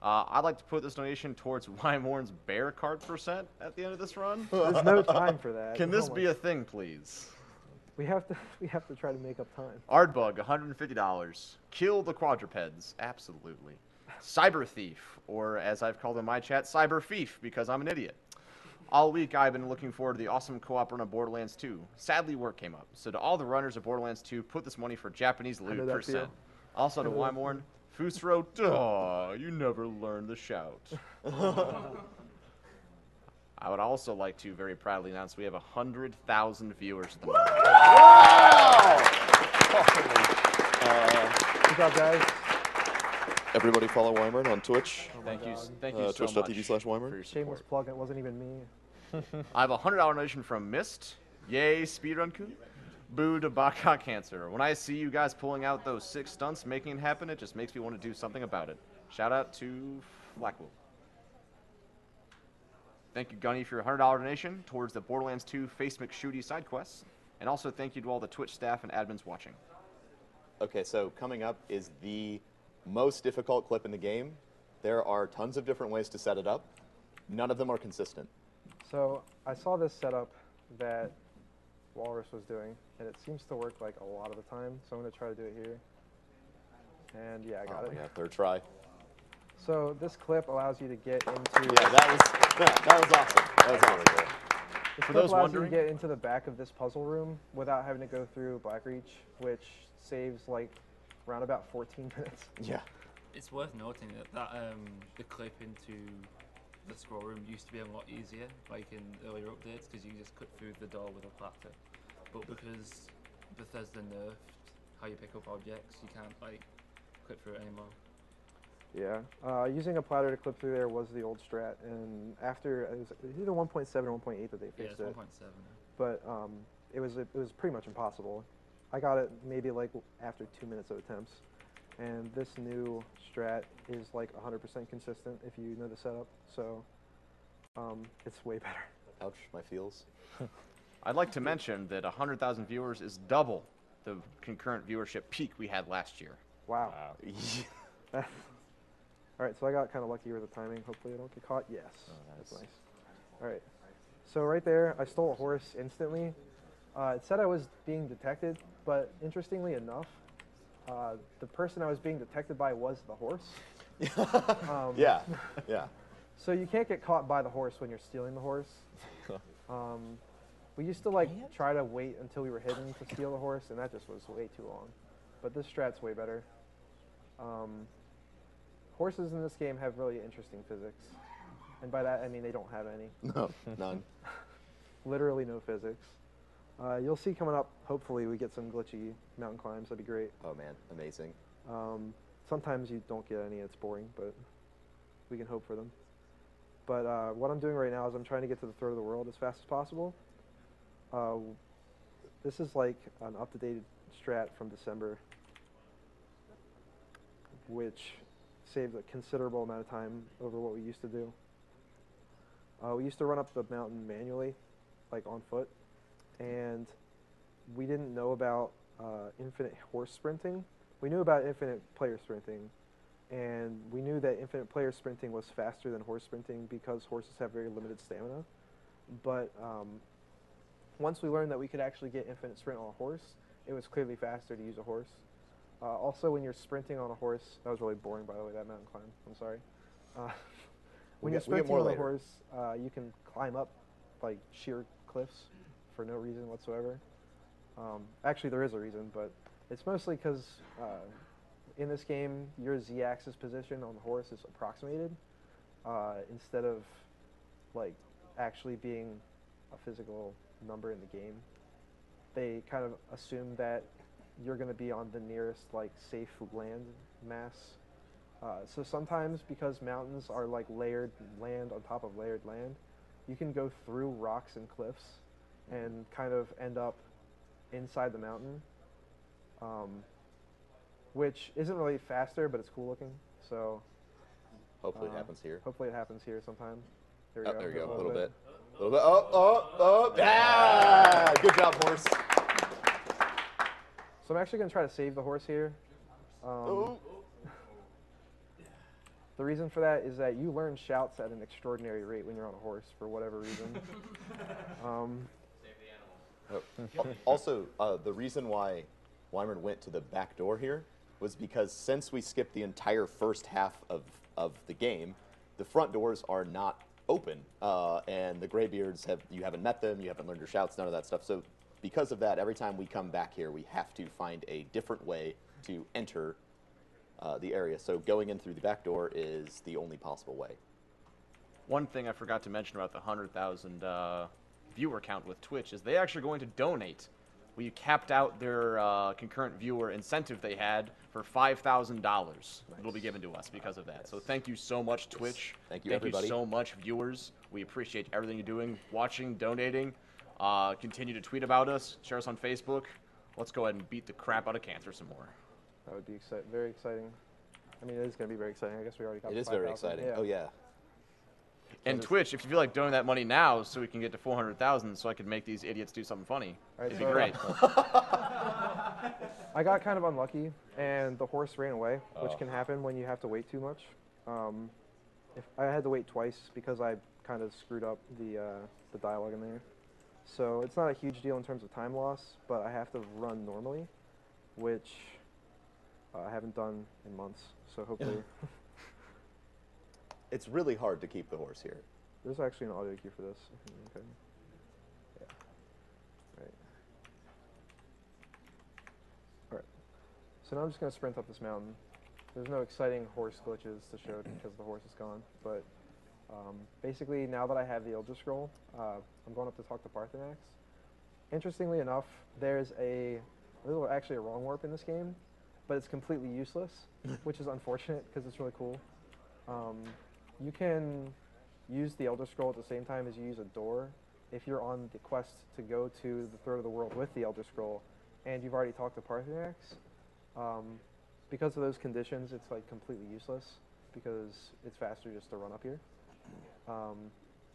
I'd like to put this donation towards Wymorn's bear card percent at the end of this run. There's no time for that. Can this Oh my- be a thing, please? We have to try to make up time. Ardbug, $150. Kill the quadrupeds. Absolutely. Cyber Thief, or as I've called in my chat, Cyber Thief, because I'm an idiot. All week I've been looking forward to the awesome co-op run of Borderlands 2. Sadly, work came up. So to all the runners of Borderlands 2, put this money for Japanese know loot that percent. feel. Also to I know that Wymorn, Fusro, duh, you never learned the shout. I would also like to very proudly announce we have 100,000 viewers at the moment. Good job, guys. Everybody follow Wymorn on Twitch. Thank you, God. thank you so much Twitch.tv/Wymorn. for your Shameless support. plug. It wasn't even me. I have a $100 donation from Mist. Yay, speedrun-kun. Boo to Baka Cancer. When I see you guys pulling out those 6 stunts, making it happen, it just makes me want to do something about it. Shout out to Blackwell. Thank you, Gunny, for your $100 donation towards the Borderlands 2 Face McShooty side quests. And also thank you to all the Twitch staff and admins watching. Okay, so coming up is the most difficult clip in the game. There are tons of different ways to set it up. None of them are consistent. So I saw this setup that Walrus was doing, and it seems to work like a lot of the time. So I'm going to try to do it here. And yeah, I got Oh it. my god, third try. So this clip allows you to get into. Yeah, that was awesome. That was awesome. This For clip those allows wondering- you to get into the back of this puzzle room without having to go through Blackreach, which saves like around about 14 minutes. Yeah. It's worth noting that the clip into the scroll room used to be a lot easier, like in earlier updates, because you just cut through the door with a platter. But because Bethesda nerfed how you pick up objects, you can't like clip through it anymore. Yeah, using a platter to clip through there was the old strat, and after it was either 1.7 or 1.8 that they Yeah, fixed it's it. 1.7. But it was pretty much impossible. I got it maybe like after 2 minutes of attempts, and this new strat is like 100% consistent if you know the setup. So it's way better. Ouch, my feels. I'd like to mention that 100,000 viewers is double the concurrent viewership peak we had last year. Wow. All right, so I got kind of lucky with the timing. Hopefully I don't get caught. Yes, that's nice. All right, so right there, I stole a horse instantly. It said I was being detected, but interestingly enough, the person I was being detected by was the horse. Yeah, yeah. So you can't get caught by the horse when you're stealing the horse. We used to like try to wait until we were hidden to steal the horse, and that just was way too long. But this strat's way better. Horses in this game have really interesting physics, and by that I mean they don't have any. No, none. Literally no physics. You'll see coming up. Hopefully we get some glitchy mountain climbs. That'd be great. Oh man, amazing. Sometimes you don't get any. It's boring, but we can hope for them. But what I'm doing right now is I'm trying to get to the throat of the world as fast as possible. This is like an up-to-date strat from December, which saved a considerable amount of time over what we used to do. We used to run up the mountain manually, like on foot, and we didn't know about infinite horse sprinting. We knew about infinite player sprinting, and we knew that infinite player sprinting was faster than horse sprinting because horses have very limited stamina. But once we learned that we could actually get infinite sprint on a horse, it was clearly faster to use a horse. Also, when you're sprinting on a horse, that was really boring, by the way, that mountain climb. I'm sorry. When you're sprinting on a horse, you can climb up like sheer cliffs for no reason whatsoever. Actually, there is a reason, but it's mostly because in this game, your z-axis position on the horse is approximated instead of like actually being a physical number in the game. They kind of assume that you're going to be on the nearest like safe land mass. So sometimes, because mountains are like layered land on top of layered land, you can go through rocks and cliffs and kind of end up inside the mountain, which isn't really faster, but it's cool looking. So Hopefully it happens here. hopefully it happens here sometime. There There you go. A little bit. A little bit. Oh. Yeah! Good job, horse. So I'm actually going to try to save the horse here. Oh. The reason for that is that you learn shouts at an extraordinary rate when you're on a horse for whatever reason. Also, the reason why Wymorn went to the back door here was because since we skipped the entire first half of the game, the front doors are not open, and the Greybeards you haven't met them, you haven't learned your shouts, none of that stuff. So because of that, every time we come back here, we have to find a different way to enter the area. So going in through the back door is the only possible way. One thing I forgot to mention about the 100,000 viewer count with Twitch is they actually going to donate. We capped out their concurrent viewer incentive they had for $5,000. It'll be given to us because of that. Yes. So thank you so much, Twitch. Thank you, everybody. Thank you so much, viewers. We appreciate everything you're doing, watching, donating. Continue to tweet about us, share us on Facebook. Let's go ahead and beat the crap out of cancer some more. That would be very exciting. I mean, it is going to be very exciting. I guess we already got It the is very 5,000. exciting. Yeah. Oh, yeah. And Twitch, if you feel like donating that money now so we can get to 400,000 so I can make these idiots do something funny, All right, it'd be so- great. I got kind of unlucky, and the horse ran away, which Oh. can happen when you have to wait too much. If I had to wait twice because I kind of screwed up the dialogue in there. So it's not a huge deal in terms of time loss, but I have to run normally, which I haven't done in months. So hopefully, It's really hard to keep the horse here. there's actually an audio cue for this. Okay. Yeah. Right. All right. So now I'm just going to sprint up this mountain. There's no exciting horse glitches to show because the horse is gone. But basically, now that I have the Elder Scroll, I'm going up to talk to Parthenax. Interestingly enough, there's actually a wrong warp in this game, but it's completely useless, which is unfortunate because it's really cool. You can use the Elder Scroll at the same time as you use a door if you're on the quest to go to the Third of the World with the Elder Scroll and you've already talked to Parthenax. Because of those conditions, it's like completely useless because it's faster just to run up here.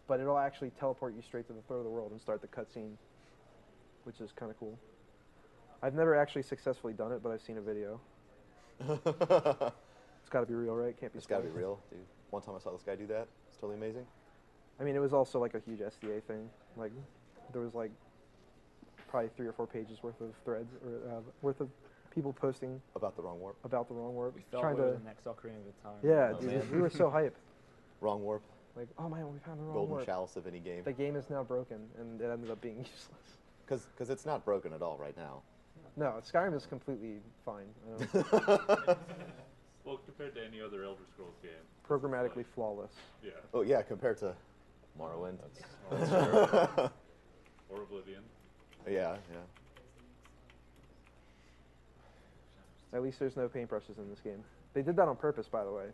But it'll actually teleport you straight to the Third of the World and start the cutscene, which is kind of cool. I've never actually successfully done it, but I've seen a video. It's got to be real, right? Can't be. It's got to be spoiled. real, dude. One time I saw this guy do that. It's totally amazing. I mean, it was also like a huge SDA thing. Like, there was like probably 3 or 4 pages worth of threads or worth of people posting About the wrong warp. about the wrong warp. We thought trying we were to. the next Ocarina of the Time. Yeah, Oh, dude, man. we were so hype. Wrong warp. Like, oh man, we found the wrong Golden warp. chalice of any game. The game is now broken, and it ended up being useless. Because it's not broken at all right now. No, Skyrim is completely fine. I don't- Well, compared to any other Elder Scrolls game. programmatically flawless. Yeah. Oh, yeah, compared to Morrowind. Or Oblivion. Yeah. At least there's no paintbrushes in this game. They did that on purpose, by the way.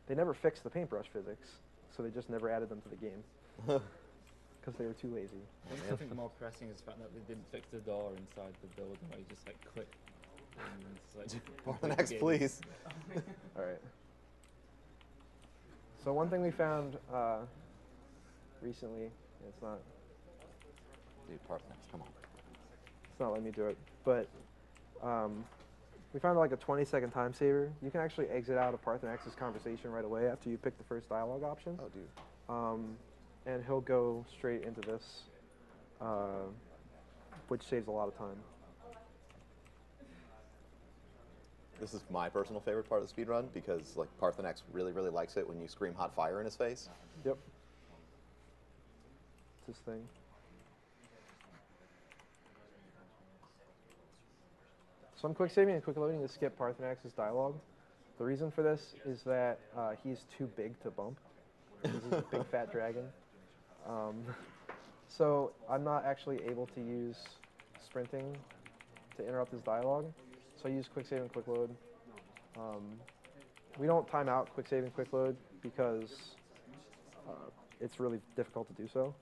They never fixed the paintbrush physics, so they just never added them to the game. because they were too lazy. I think the more pressing is the fact that they didn't fix the door inside the building where you just like click. And it's like, Parthenax, please. All right. So one thing we found recently, it's not Parthenax, come on. it's not letting me do it, but we found like a 20-second time saver. You can actually exit out of Parthenax's conversation right away after you pick the first dialogue option. Oh, dude. And he'll go straight into this, which saves a lot of time. This is my personal favorite part of the speedrun because like Parthenax really, really likes it when you scream hot fire in his face. Yep. It's this thing. So I'm quick saving and quick loading to skip Parthenax's dialogue. The reason for this is that he's too big to bump. He's a big fat dragon. So I'm not actually able to use sprinting to interrupt his dialogue. So I use quick save and quick load. We don't time out quick save and quick load because it's really difficult to do so.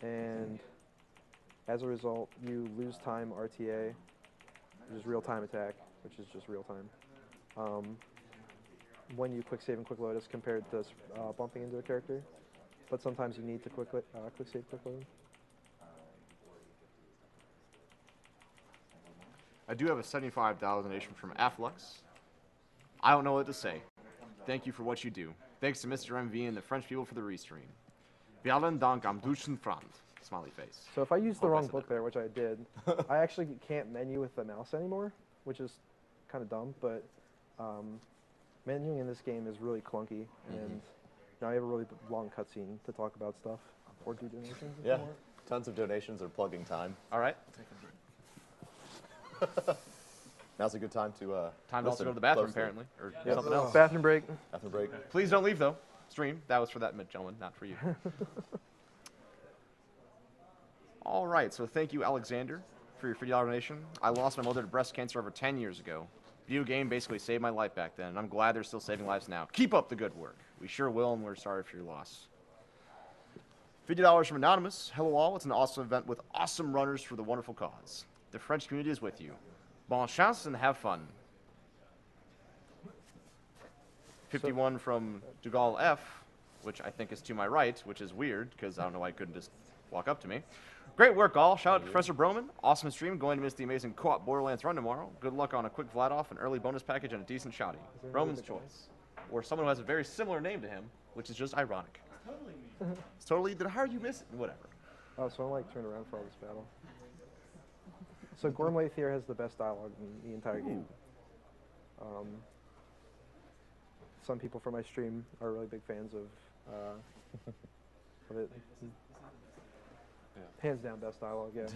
And as a result, you lose time RTA, which is real time attack, which is just real time, when you quick save and quick load as compared to bumping into a character. But sometimes you need to quick save, quick load. I do have a $75 donation from Afflux. I don't know what to say. Thank you for what you do. Thanks to Mr. MV and the French people for the restream. Vielen Dank am Duschen Front. Smiley face. So if I used the Hope I wrong said book that there, which I did, I actually can't menu with the mouse anymore, which is kind of dumb, but menuing in this game is really clunky, and now I have a really long cutscene to talk about stuff or do donations. if Yeah, you want. tons of donations are plugging time. All right. Now's a good time to Time to also listen go to the bathroom, closely. apparently, or Yep. something else. Bathroom break. Bathroom break. Please don't leave, though. Stream. That was for that gentleman, not for you. All right, so thank you, Alexander, for your $50 donation. I lost my mother to breast cancer over 10 years ago. Video game basically saved my life back then, and I'm glad they're still saving lives now. Keep up the good work. We sure will, and we're sorry for your loss. $50 from Anonymous. Hello all, it's an awesome event with awesome runners for the wonderful cause. The French community is with you. Bon chance and have fun. 51 from Dugal F, which I think is to my right, which is weird, because I don't know why he couldn't just walk up to me. Great work, all. Shout out to Professor Broman. Awesome stream. Going to miss the amazing co-op Borderlands run tomorrow. Good luck on a quick Vladoff, an early bonus package, and a decent shouty. Broman's choice. Or someone who has a very similar name to him, which is just ironic. It's totally, then how are you missing? Whatever. Oh, so I'm like turned around for all this battle. So Gormley Thier has the best dialogue in the entire game. Some people from my stream are really big fans of it. Hands down, best dialogue, yeah.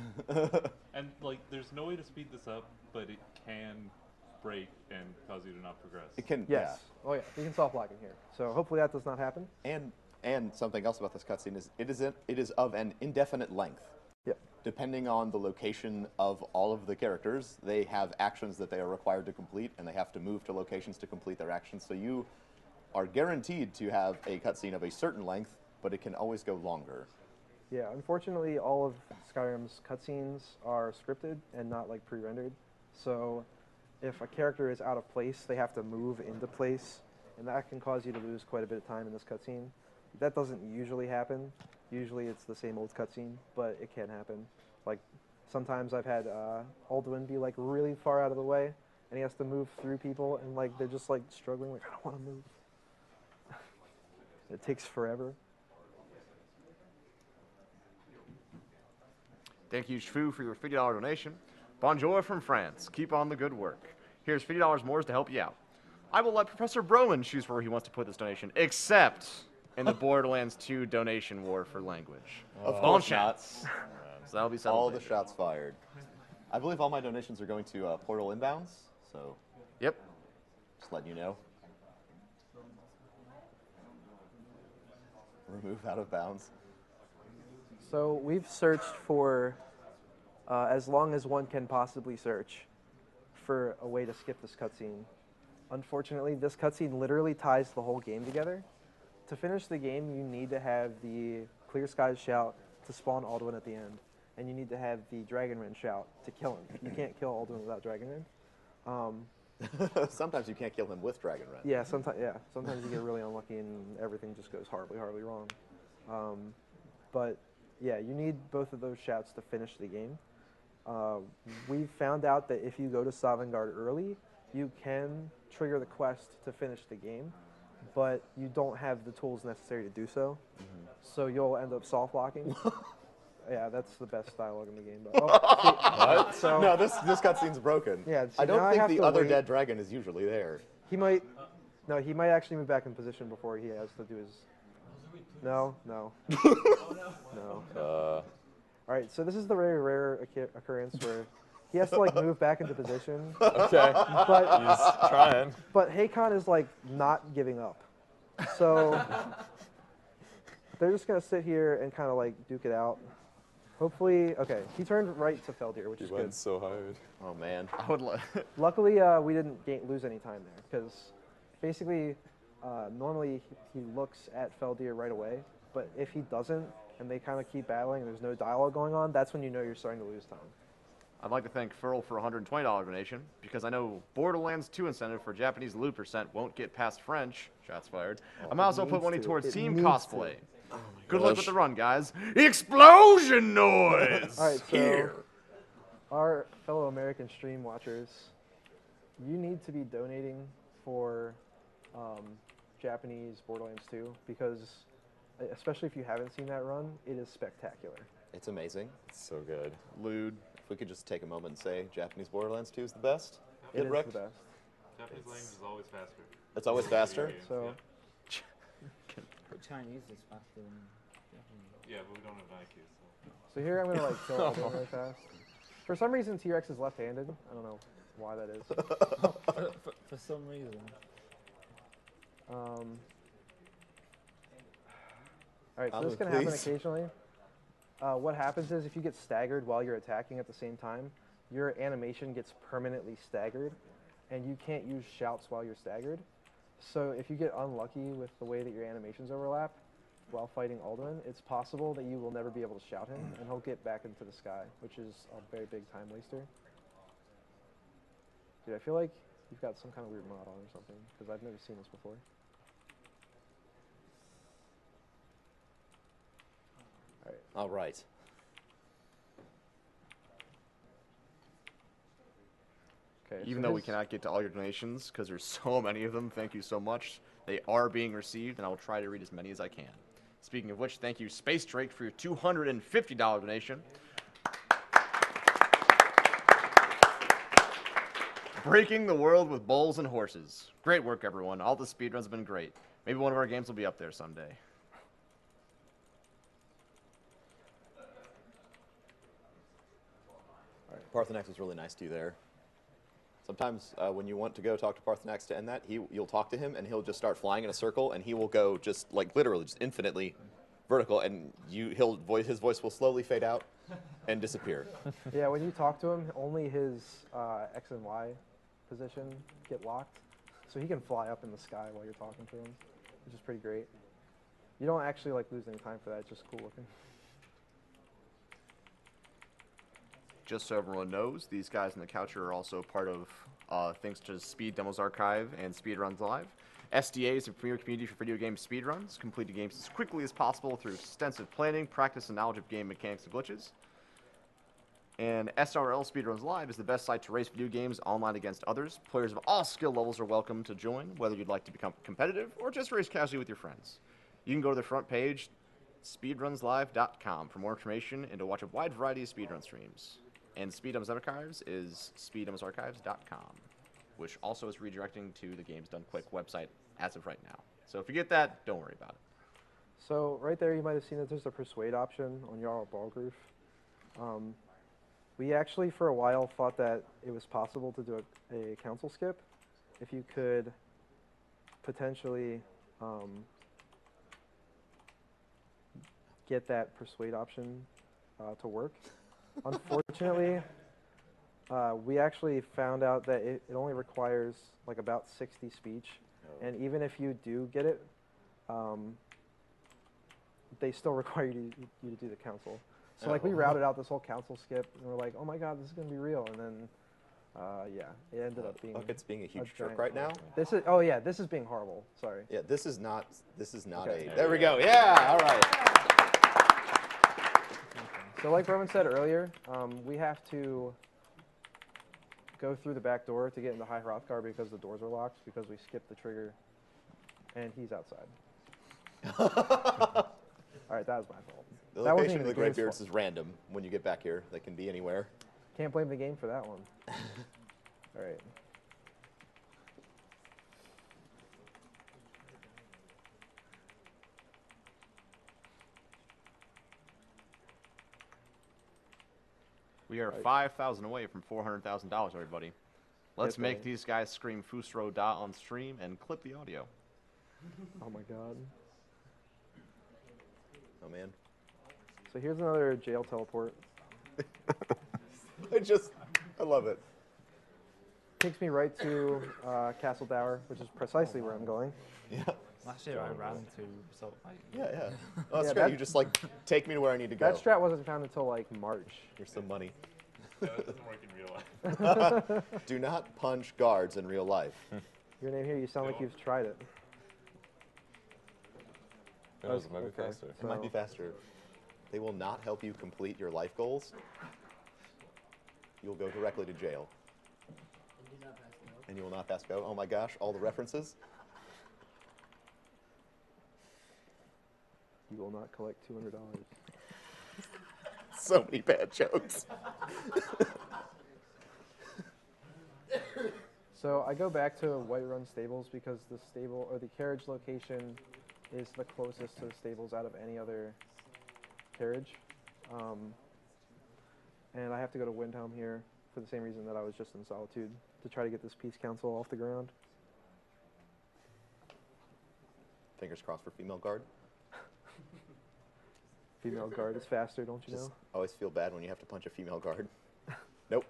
And like, there's no way to speed this up, but it can break and cause you to not progress. It can, Yes. Oh yeah, you can soft lock in here. So hopefully that does not happen. yeah. And something else about this cutscene is it is of an indefinite length. Yep. Depending on the location of all of the characters, they have actions that they are required to complete, and they have to move to locations to complete their actions. So you are guaranteed to have a cutscene of a certain length, but it can always go longer. Yeah, unfortunately, all of Skyrim's cutscenes are scripted and not like pre-rendered. So if a character is out of place, they have to move into place, and that can cause you to lose quite a bit of time in this cutscene. That doesn't usually happen. Usually it's the same old cutscene, but it can happen. Like sometimes I've had Alduin be like really far out of the way, and he has to move through people, and like they're just like struggling, like I don't want to move. It takes forever. Thank you, Shfu, for your $50 donation. Bonjour from France. Keep on the good work. Here's $50 more to help you out. I will let Professor Broman choose where he wants to put this donation, except in the Borderlands 2 donation war for language. Of Bon course chance. So that'll be settled All the later. shots fired. I believe all my donations are going to Portal Inbounds, so Yep. just letting you know. Remove out of bounds. So we've searched for as long as one can possibly search for a way to skip this cutscene. Unfortunately, this cutscene literally ties the whole game together. To finish the game, you need to have the Clear Skies shout to spawn Alduin at the end, and you need to have the Dragonrend shout to kill him. You can't kill Alduin without Dragonrend. Sometimes you can't kill him with Dragonrend. Yeah, sometimes you get really unlucky and everything just goes horribly, horribly wrong. But yeah, you need both of those shouts to finish the game. We found out that if you go to Sovngarde early, you can trigger the quest to finish the game, but you don't have the tools necessary to do so. So you'll end up soft locking. Yeah, that's the best dialogue in the game. But, What? So No, this cutscene's broken. Yeah, see, I now don't I think have the to other wait. dead dragon is usually there. he might. No, he might actually move back in position before he has to do his. No. No. All right, so this is the very rare occurrence where he has to like move back into position, Okay. but He's trying. but Hakon is like not giving up. So they're just gonna sit here and kind of like duke it out. Hopefully, okay. He turned right to Feldir, which He is went good. so hard. Oh man. I would like. Luckily, we didn't lose any time there because basically, normally he looks at Feldir right away, but if he doesn't and they kind of keep battling and there's no dialogue going on, that's when you know you're starting to lose time. I'd like to thank Furl for a $120 donation, because I know Borderlands 2 incentive for Japanese loot percent won't get past French. Shots fired. I might as well put money needs to. towards It team needs cosplay. to. Good luck with the run, guys. Explosion noise! All right, so our fellow American stream watchers, you need to be donating for Japanese Borderlands 2 because, especially if you haven't seen that run, it is spectacular. It's amazing. It's so good. Lewd. If we could just take a moment and say Japanese Borderlands 2 is the best. It Get is wrecked. the best. Japanese language is always faster. It's always faster. So But Chinese is faster than Japanese. Yeah, but we don't have IQ, so. So here I'm gonna like kill Alduin really fast. For some reason, T-Rex is left-handed. I don't know why that is. For some reason. All right, so Alduin, this can happen please. occasionally. What happens is if you get staggered while you're attacking at the same time, your animation gets permanently staggered, and you can't use shouts while you're staggered. So if you get unlucky with the way that your animations overlap while fighting Alduin, it's possible that you will never be able to shout him, and he'll get back into the sky, which is a very big time waster. Dude, I feel like you've got some kind of weird mod on or something, because I've never seen this before. All right. Okay, Even so though we his- cannot get to all your donations, because there's so many of them, thank you so much. They are being received, and I will try to read as many as I can. Speaking of which, thank you, Space Drake, for your $250 donation. Breaking the world with bowls and horses. Great work, everyone. All the speedruns have been great. Maybe one of our games will be up there someday. Parthenax was really nice to you there. Sometimes when you want to go talk to Parthenax to end that, you'll talk to him and he'll just start flying in a circle and he will go just like literally just infinitely vertical and his voice will slowly fade out and disappear. Yeah, when you talk to him, only his X and Y position get locked, so he can fly up in the sky while you're talking to him, which is pretty great. You don't actually like lose any time for that; it's just cool looking. Just so everyone knows, these guys in the couch are also part of things such as Speed Demos Archive and Speedruns Live. SDA is a premier community for video game speedruns, completing games as quickly as possible through extensive planning, practice, and knowledge of game mechanics and glitches. And SRL Speedruns Live is the best site to race video games online against others. Players of all skill levels are welcome to join, whether you'd like to become competitive or just race casually with your friends. You can go to the front page, speedrunslive.com, for more information and to watch a wide variety of speedrun streams. And Speed Demos Archives is speeddomsarchives.com, which also is redirecting to the Games Done Quick website as of right now. So if you get that, don't worry about it. So right there, you might have seen that there's a persuade option on Jarl Balgroof. We actually, for a while, thought that it was possible to do a council skip if you could potentially get that persuade option to work. Unfortunately, we actually found out that it only requires like about 60 speech, and even if you do get it, they still require you to do the council. So like we routed out this whole council skip, and we're like, oh my god, this is gonna be real, and then yeah, it ended up being. Bucket's being a huge giant jerk right now. This is this is being horrible. Sorry. Yeah, this is not Okay. a. There we go. Yeah, all right. So like Roman said earlier, we have to go through the back door to get into High Hrothgar because the doors are locked because we skipped the trigger, and he's outside. All right, that was my fault. The That wasn't location even of the the game's Greybeards fault. is random when you get back here. They can be anywhere. Can't blame the game for that one. All right. We are 5,000 away from $400,000, everybody. Let's Yes, make buddy. these guys scream Fusro Da on stream and clip the audio. Oh my god. Oh man. So here's another jail teleport. I love it. Takes me right to Castle Dower, which is precisely where I'm going. Yeah. Last year I ran to sort of like Yeah. Oh, that's Yeah, great. that- You just like take me to where I need to go. That strat wasn't found until like March. Here's some money. No, it doesn't work in real life. Do not punch guards in real life. Your name here, you sound like you've tried it. Who knows, it might be Okay. faster. It might be faster. They will not help you complete your life goals. You'll go directly to jail. And you will not pass go. Oh my gosh, all the references. You will not collect $200. So many bad jokes. So I go back to Whiterun Stables because the stable or the carriage location is the closest to the stables out of any other carriage. And I have to go to Windhelm here for the same reason that I was just in Solitude, to try to get this peace council off the ground. Fingers crossed for female guard. Female guard is faster, don't you Just know? always feel bad when you have to punch a female guard. Nope.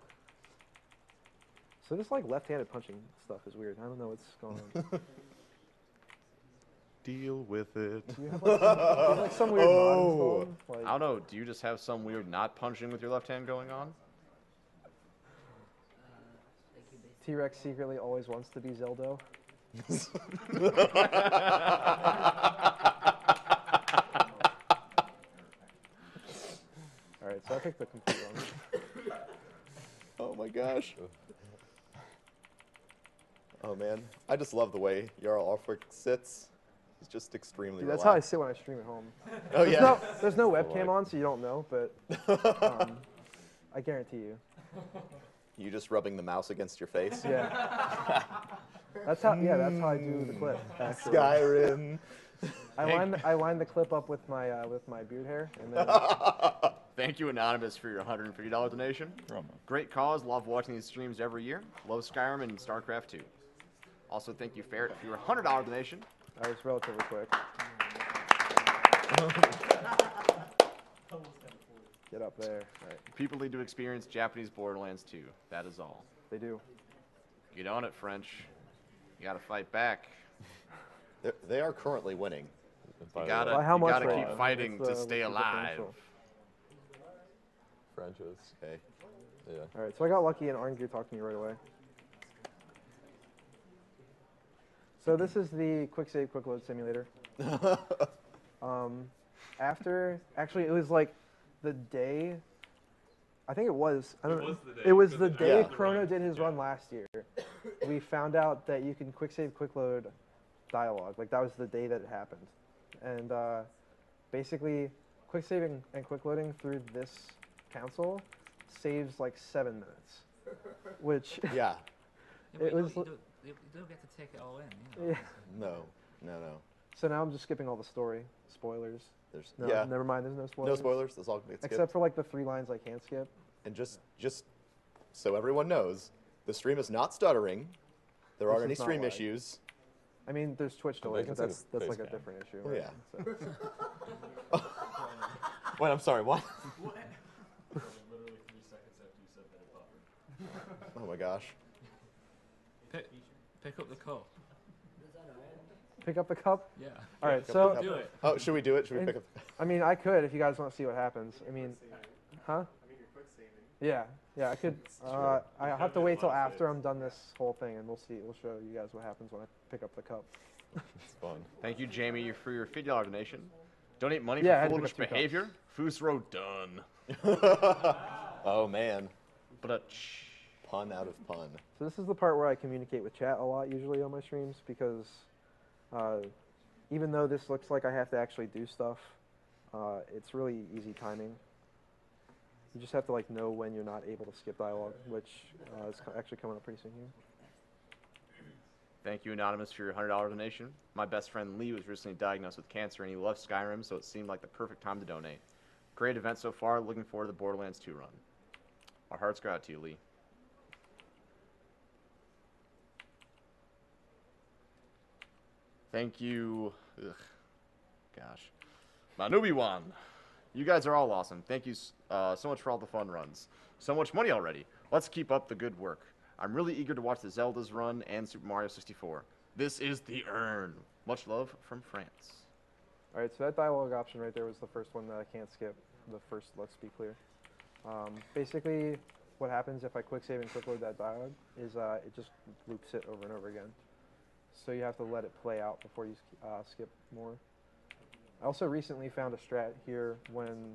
So this like left-handed punching stuff is weird. I don't know what's going on. Deal with it. Do you have like some weird mod installed? Like, I don't know. Do you just have some weird not punching with your left hand going on? T-Rex secretly always wants to be Zeldo. All right, so I picked the complete one. Oh my gosh. Oh man, I just love the way Jarl Ulfric sits. He's just extremely Dude, that's how I relaxed. sit when I stream at home. Oh yeah. There's no webcam on, so you don't know, but I guarantee you. You just rubbing the mouse against your face. Yeah. That's how I do the clip. Actually. Skyrim. I line the clip up with my beard hair, and then Thank you, Anonymous, for your $150 donation. Drama. Great cause. Love watching these streams every year. Love Skyrim and StarCraft 2. Also, thank you, Ferret, for your $100 donation. that was relatively quick. Get up there. Right. People need to experience Japanese Borderlands 2. That is all. They do. Get on it, French. You gotta fight back. They are currently winning. You gotta, By how you much gotta right keep now? fighting What's to the- stay what's the alive. differential? Franchise. Okay. Yeah. All right, so I got lucky and Arngeir talked to me right away. So this is the quick save, quick load simulator. Actually, it was like the day. I think it was. I don't know. was the day, It was because the it day happened Chrono right. did his run last year. We found out that you can quick save, quick load dialogue. Like that was the day that it happened, and basically, quick saving and quick loading through this console saves like 7 minutes, which Yeah. Yeah, but It you, was don't, you don't get to take it all in. You know? yeah. No. So now I'm just skipping all the story spoilers. There's No, yeah. never mind. There's no spoilers. No spoilers. That's all gets skipped. Except for like the 3 lines I can't skip. And just so everyone knows, the stream is not stuttering. There This aren't any is not stream lag. issues. I mean, there's Twitch delay, can but see that's the like a face cam. different issue. Oh, right? yeah. So- Wait, I'm sorry. What? Literally 3 seconds after you said that it buffered. Oh my gosh. Pick up the cup. Pick up the cup? Yeah. All right, Pick so up the Do cup. it. Oh, should we do it? Should we pick up? I mean, I could if you guys want to see what happens. I mean, huh? Yeah, I could. I have to wait till after I'm done this whole thing, and we'll see. We'll show you guys what happens when I pick up the cup. It's fun. Thank you, Jamie, for your $50 donation. Donate money Yeah, I had for to pick foolish up 2 cups. behavior. Fusro done. Oh man, But pun out of pun. So this is the part where I communicate with chat a lot usually on my streams because even though this looks like I have to actually do stuff, it's really easy timing. You just have to like know when you're not able to skip dialogue, which is actually coming up pretty soon here. Thank you, Anonymous, for your $100 donation. My best friend Lee was recently diagnosed with cancer, and he loves Skyrim, so it seemed like the perfect time to donate. Great event so far. Looking forward to the Borderlands 2 run. Our hearts go out to you, Lee. Thank you. Ugh. Gosh. Manubi-wan. You guys are all awesome. Thank you so much for all the fun runs. So much money already. Let's keep up the good work. I'm really eager to watch the Zelda's run and Super Mario 64. This is the urn. Much love from France. All right, so that dialogue option right there was the first one that I can't skip. The first Let's Be Clear. Basically, what happens if I quick save and quick load that dialogue is it just loops it over and over again. So you have to let it play out before you skip more. I also recently found a strat here when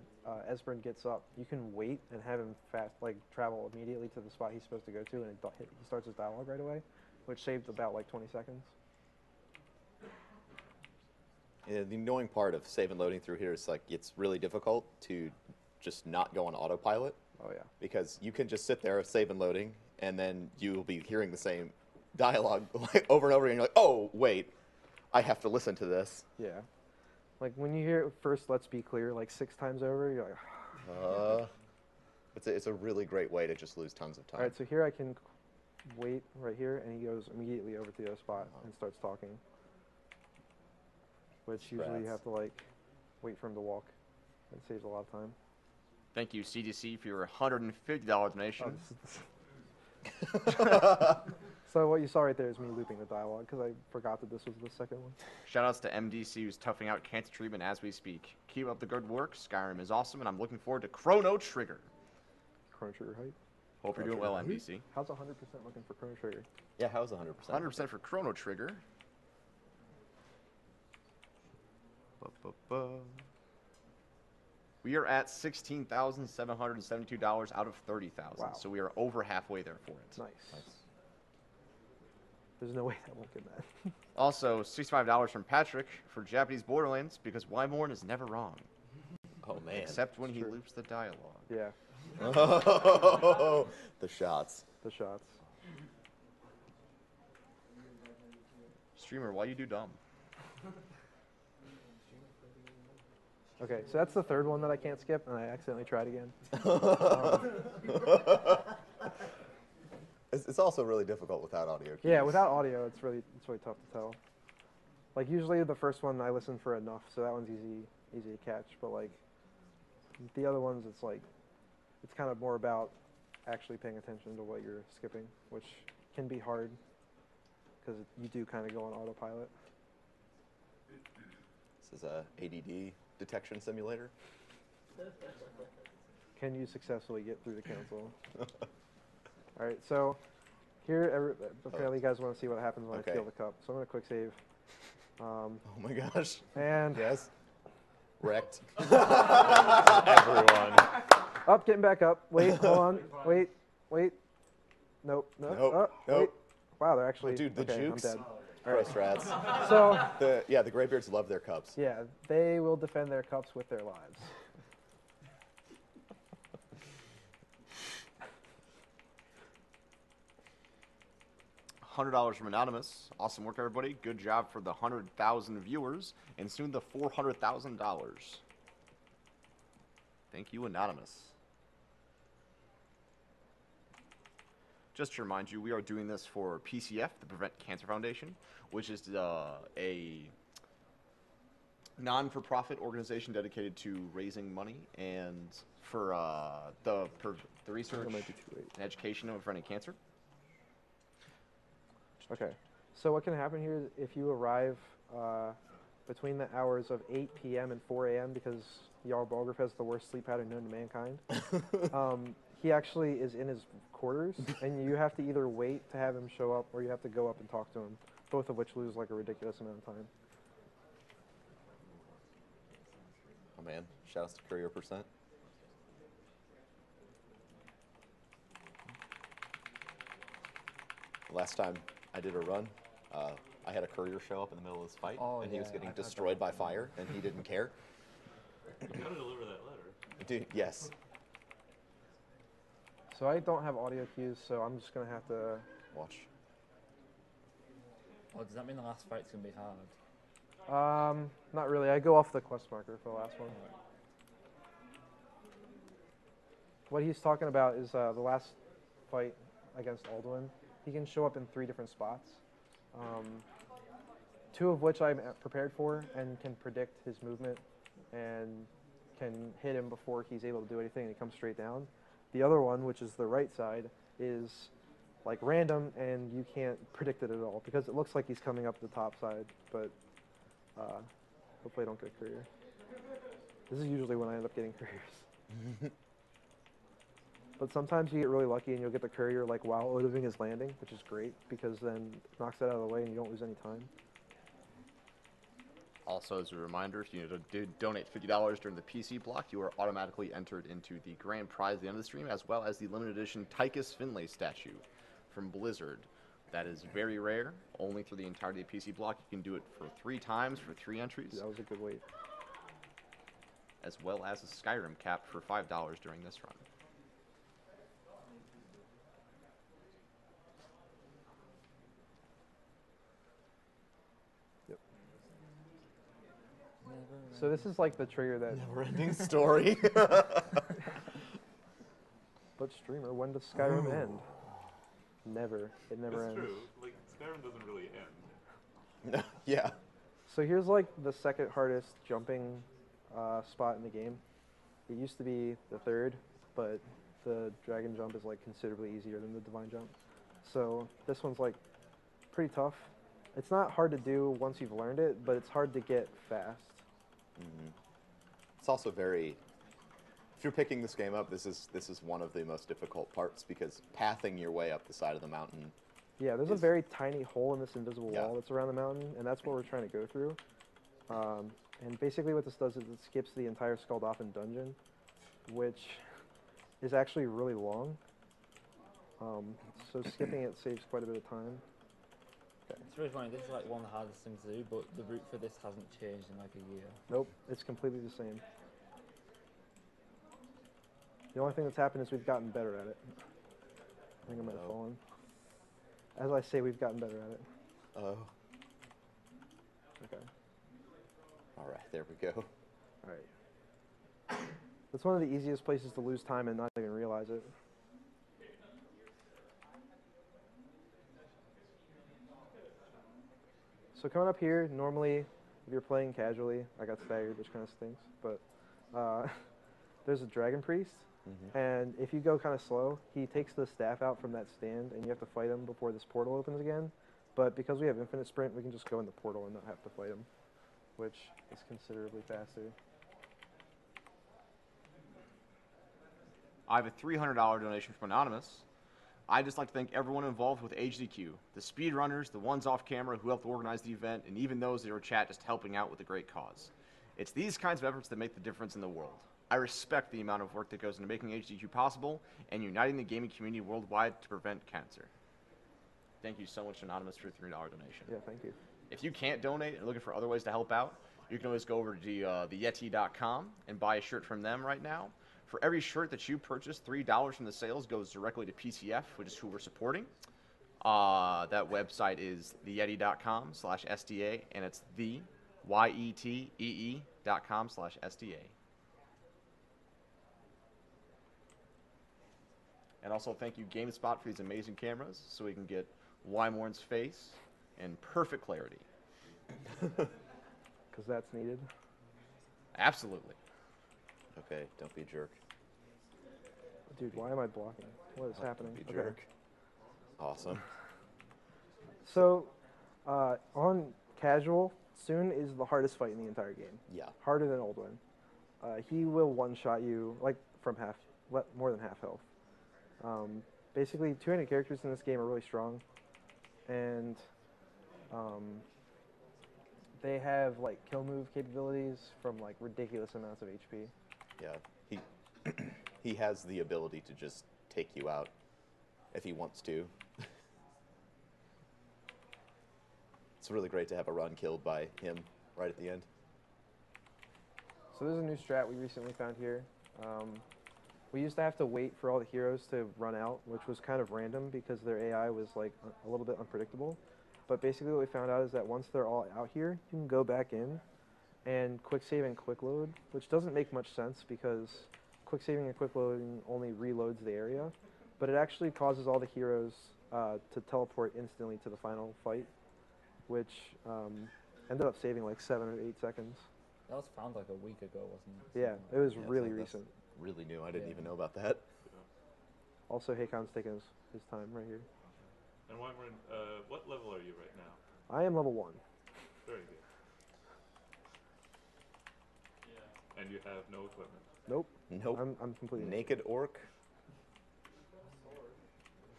Esbern gets up. You can wait and have him travel immediately to the spot he's supposed to go to, and he starts his dialogue right away, which saved about like 20 seconds. Yeah, the annoying part of save and loading through here is like it's really difficult to just not go on autopilot. Oh yeah. Because you can just sit there save and loading, and then you'll be hearing the same dialogue like over and over again. You're like, oh wait, I have to listen to this. Yeah. Like when you hear it first, Let's Be Clear, like 6 times over, you're like. It's a really great way to just lose tons of time. All right, so here I can wait right here, and he goes immediately over to the other spot and starts talking. Which usually you have to like wait for him to walk. It saves a lot of time. Thank you, CDC, for your $150 donation. So what you saw right there is me looping the dialogue because I forgot that this was the second one. Shoutouts to MDC, who's toughing out cancer treatment as we speak. Keep up the good work. Skyrim is awesome, and I'm looking forward to Chrono Trigger. Chrono Trigger hype. Hope you're doing well, MDC. How's 100% looking for Chrono Trigger? Yeah, how's 100%? 100% for Chrono Trigger. We are at $16,772 out of $30,000, Wow. so we are over halfway there for it. Nice. There's no way that won't get that. Also, $65 from Patrick for Japanese Borderlands because Wymorn is never wrong, Oh man. except when he true. loops the dialogue. Yeah, Oh, the shots. the shots. Streamer, why you do dumb? Okay, so that's the third one that I can't skip, and I accidentally tried again. It's also really difficult without audio cues. Yeah, without audio, it's really tough to tell. Like usually the first one I listen for enough, so that one's easy to catch. But like the other ones, it's kind of more about actually paying attention to what you're skipping, which can be hard because you do kind of go on autopilot. This is a ADD detection simulator. Can you successfully get through the console? All right, so here, apparently you guys want to see what happens when I steal the cup. So I'm going to quick save. Oh my gosh. And Yes. Wrecked. Everyone. up, getting back up. Wait, hold on. Wait. Nope. Nope, Wait. nope. Wow, they're actually. Dude, the okay, jukes. I'm dead. Gross rats. So, The Greybeards love their cups. yeah, they will defend their cups with their lives. $100 from Anonymous. Awesome work, everybody. Good job for the 100,000 viewers and soon the $400,000. Thank you, Anonymous. Just to remind you, we are doing this for PCF, the Prevent Cancer Foundation, which is a non-for-profit organization dedicated to raising money and for the research and education of preventing cancer. Okay, So what can happen here is if you arrive between the hours of 8 p.m. and 4 a.m. because Jarl Balgruuf has the worst sleep pattern known to mankind, he actually is in his quarters, and you have to either wait to have him show up or you have to go up and talk to him, both of which lose like a ridiculous amount of time. Oh man, shout outs to Courier Percent. Last time I did a run, I had a courier show up in the middle of this fight, Oh, and he was yeah, getting I've heard destroyed that. by fire, and he didn't care. You gotta deliver that letter. Dude, yes. So I don't have audio cues, so I'm just going to have to... Watch. Oh, does that mean the last fight's gonna be hard? Not really. I go off the quest marker for the last one. What he's talking about is the last fight against Alduin. He can show up in 3 different spots, 2 of which I'm prepared for and can predict his movement and can hit him before he's able to do anything and he comes straight down. The other one, which is the right side, is like random and you can't predict it at all because it looks like he's coming up the top side, but hopefully I don't get a courier. This is usually when I end up getting couriers. But sometimes you get really lucky and you'll get the courier like while Odoving is landing, which is great because then it knocks that out of the way and you don't lose any time. Also, as a reminder, if you donate $50 during the PC block, you are automatically entered into the grand prize at the end of the stream, as well as the limited edition Tychus Finlay statue from Blizzard. That is very rare, only through the entirety of the PC block. You can do it for 3 times for 3 entries, That was a good wait. as well as a Skyrim cap for $5 during this run. So this is like the trigger that... Never-ending story. But streamer, when does Skyrim end? Never. It never It's ends. true. Like, Skyrim doesn't really end. Yeah. So here's like the second hardest jumping spot in the game. It used to be the 3rd, but the dragon jump is like considerably easier than the divine jump. So this one's like pretty tough. It's not hard to do once you've learned it, but it's hard to get fast. Mm-hmm. It's also very... If you're picking this game up, this is one of the most difficult parts because pathing your way up the side of the mountain. Yeah, there's a very tiny hole in this invisible Yeah. wall that's around the mountain, and that's what we're trying to go through. And basically what this does is it skips the entire Skaldofen dungeon, which is actually really long. So skipping it saves quite a bit of time. It's really funny, this is like one of the hardest things to do, but the route for this hasn't changed in like a year. Nope, it's completely the same. The only thing that's happened is we've gotten better at it. I think I might have fallen. As I say, we've gotten better at it. Oh. Okay. All right, there we go. All right. That's one of the easiest places to lose time and not even realize it. So coming up here, normally, if you're playing casually, I got staggered, which kind of stinks, but there's a dragon priest, and if you go kind of slow, he takes the staff out from that stand, and you have to fight him before this portal opens again. But because we have infinite sprint, we can just go in the portal and not have to fight him, which is considerably faster. I have a $300 donation from Anonymous. I'd just like to thank everyone involved with HDQ, the speedrunners, the ones off camera who helped organize the event, and even those in our chat just helping out with the great cause. It's these kinds of efforts that make the difference in the world. I respect the amount of work that goes into making HDQ possible and uniting the gaming community worldwide to prevent cancer. Thank you so much, Anonymous, for your $3 donation. Yeah, thank you. If you can't donate and are looking for other ways to help out, you can always go over to theyeti.com and buy a shirt from them right now. For every shirt that you purchase, $3 from the sales goes directly to PCF, which is who we're supporting. That website is theyeti.com/SDA, and it's YETEE.com/SDA. And also thank you GameSpot for these amazing cameras so we can get Wymorn's face in perfect clarity. Because that's needed. Absolutely. Okay, don't be a jerk. Dude, why am I blocking? What is happening? Don't be a jerk. Awesome. So, On casual, Soon is the hardest fight in the entire game. Yeah. Harder than Oldwin. He will one-shot you like from more than half health. Basically, 200 characters in this game are really strong, and they have like kill move capabilities from like ridiculous amounts of HP. Yeah. He has the ability to just take you out if he wants to. It's really great to have a run killed by him right at the end. So there's a new strat we recently found here. We used to have to wait for all the heroes to run out, which was kind of random because their AI was like a little bit unpredictable. But basically what we found out is that once they're all out here, you can go back in and quick save and quick load, which doesn't make much sense because quick saving and quick loading only reloads the area, but it actually causes all the heroes to teleport instantly to the final fight, which ended up saving like 7 or 8 seconds. That was found like a week ago, wasn't it? Yeah, it was Yeah, really that's recent. Really new. I didn't even know about that. Also, Hakon's taking his time right here. And Wymorn, what level are you right now? I am level 1. Very good. And you have no equipment. Nope. Nope. I'm completely Naked orc.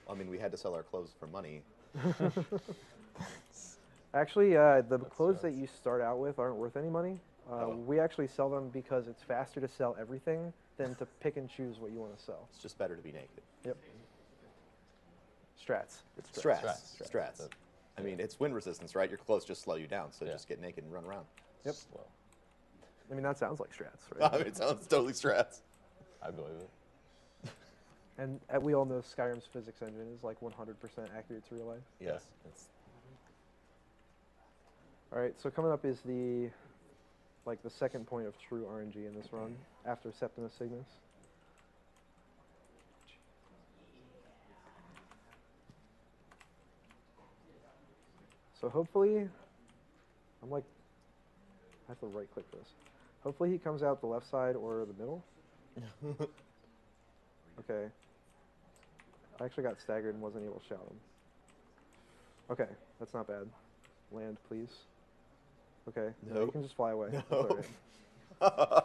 I mean, we had to sell our clothes for money. Actually, the clothes that you start out with aren't worth any money. We actually sell them because it's faster to sell everything than to pick and choose what you want to sell. It's just better to be naked. Yep. Strats. It's Strats. I mean, it's wind resistance, right? Your clothes just slow you down, so Yeah. just get naked and run around. Yep. Slow. I mean, that sounds like strats, right? I mean, it sounds totally strats. I believe it. And we all know Skyrim's physics engine is like 100% accurate to real life. Yes. It's All right, so coming up is the second point of true RNG in this run after Septimus Cygnus. So hopefully, I have to right click for this. Hopefully he comes out the left side or the middle. Okay. I actually got staggered and wasn't able to shout him. Okay, that's not bad. Land, please. Okay, no, you Nope. can just fly away. That's No. all right.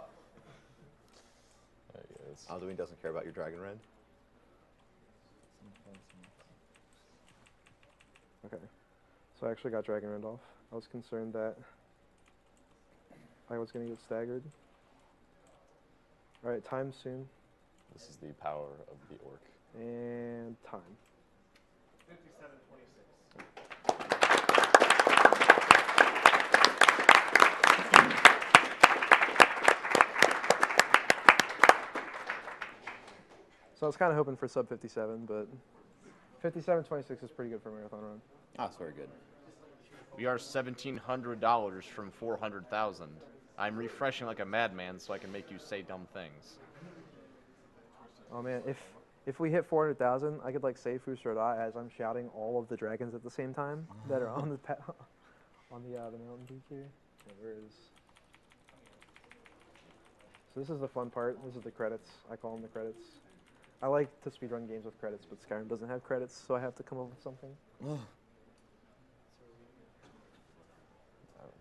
yeah, it's Alduin doesn't care about your dragon rend. Okay, so I actually got Dragon Rend off. I was concerned that I was going to get staggered. All right, time soon. this is the power of the orc. And time. 57:26. So I was kind of hoping for sub 57, but 57:26 is pretty good for a marathon run. Ah, it's very good. We are $1,700 from 400,000. I'm refreshing like a madman so I can make you say dumb things. Oh man, if we hit 400,000, I could like say Fusroda as I'm shouting all of the dragons at the same time that are on the mountain peak here. Okay, where is? So this is the fun part. This is the credits. I call them the credits. I like to speedrun games with credits, but Skyrim doesn't have credits, so I have to come up with something. I don't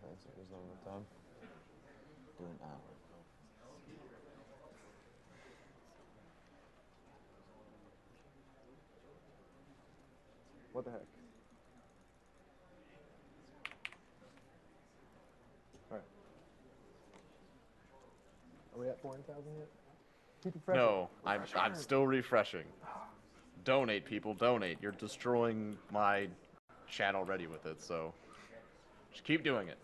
think so. There's not enough time. Do an hour. What the heck? Alright. Are we at 400,000 yet? Keep it fresh. No, I'm still refreshing. Donate, people, donate. You're destroying my chat already with it, so just keep doing it.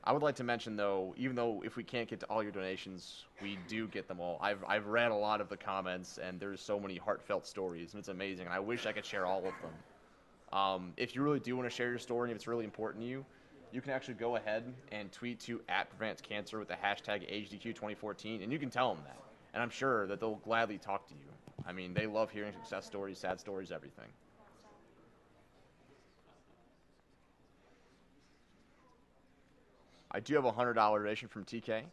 I would like to mention, though, even though if we can't get to all your donations, we do get them all. I've read a lot of the comments, and there's so many heartfelt stories, and it's amazing, and I wish I could share all of them. If you really do want to share your story, and if it's really important to you, you can actually go ahead and tweet to @PreventCancer with the hashtag HDQ2014, and you can tell them that. And I'm sure that they'll gladly talk to you. I mean, they love hearing success stories, sad stories, everything. I do have a $100 donation from TK.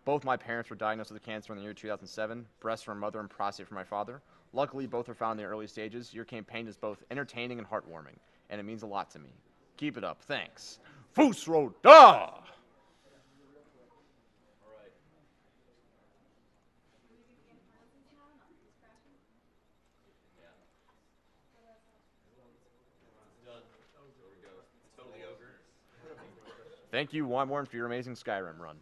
Both my parents were diagnosed with cancer in the year 2007, breast from my mother and prostate from my father. Luckily, both are found in the early stages. Your campaign is both entertaining and heartwarming, and it means a lot to me. Keep it up. Thanks. Fusro da! Thank you, Wymorn, for your amazing Skyrim run.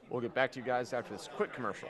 We'll get back to you guys after this quick commercial.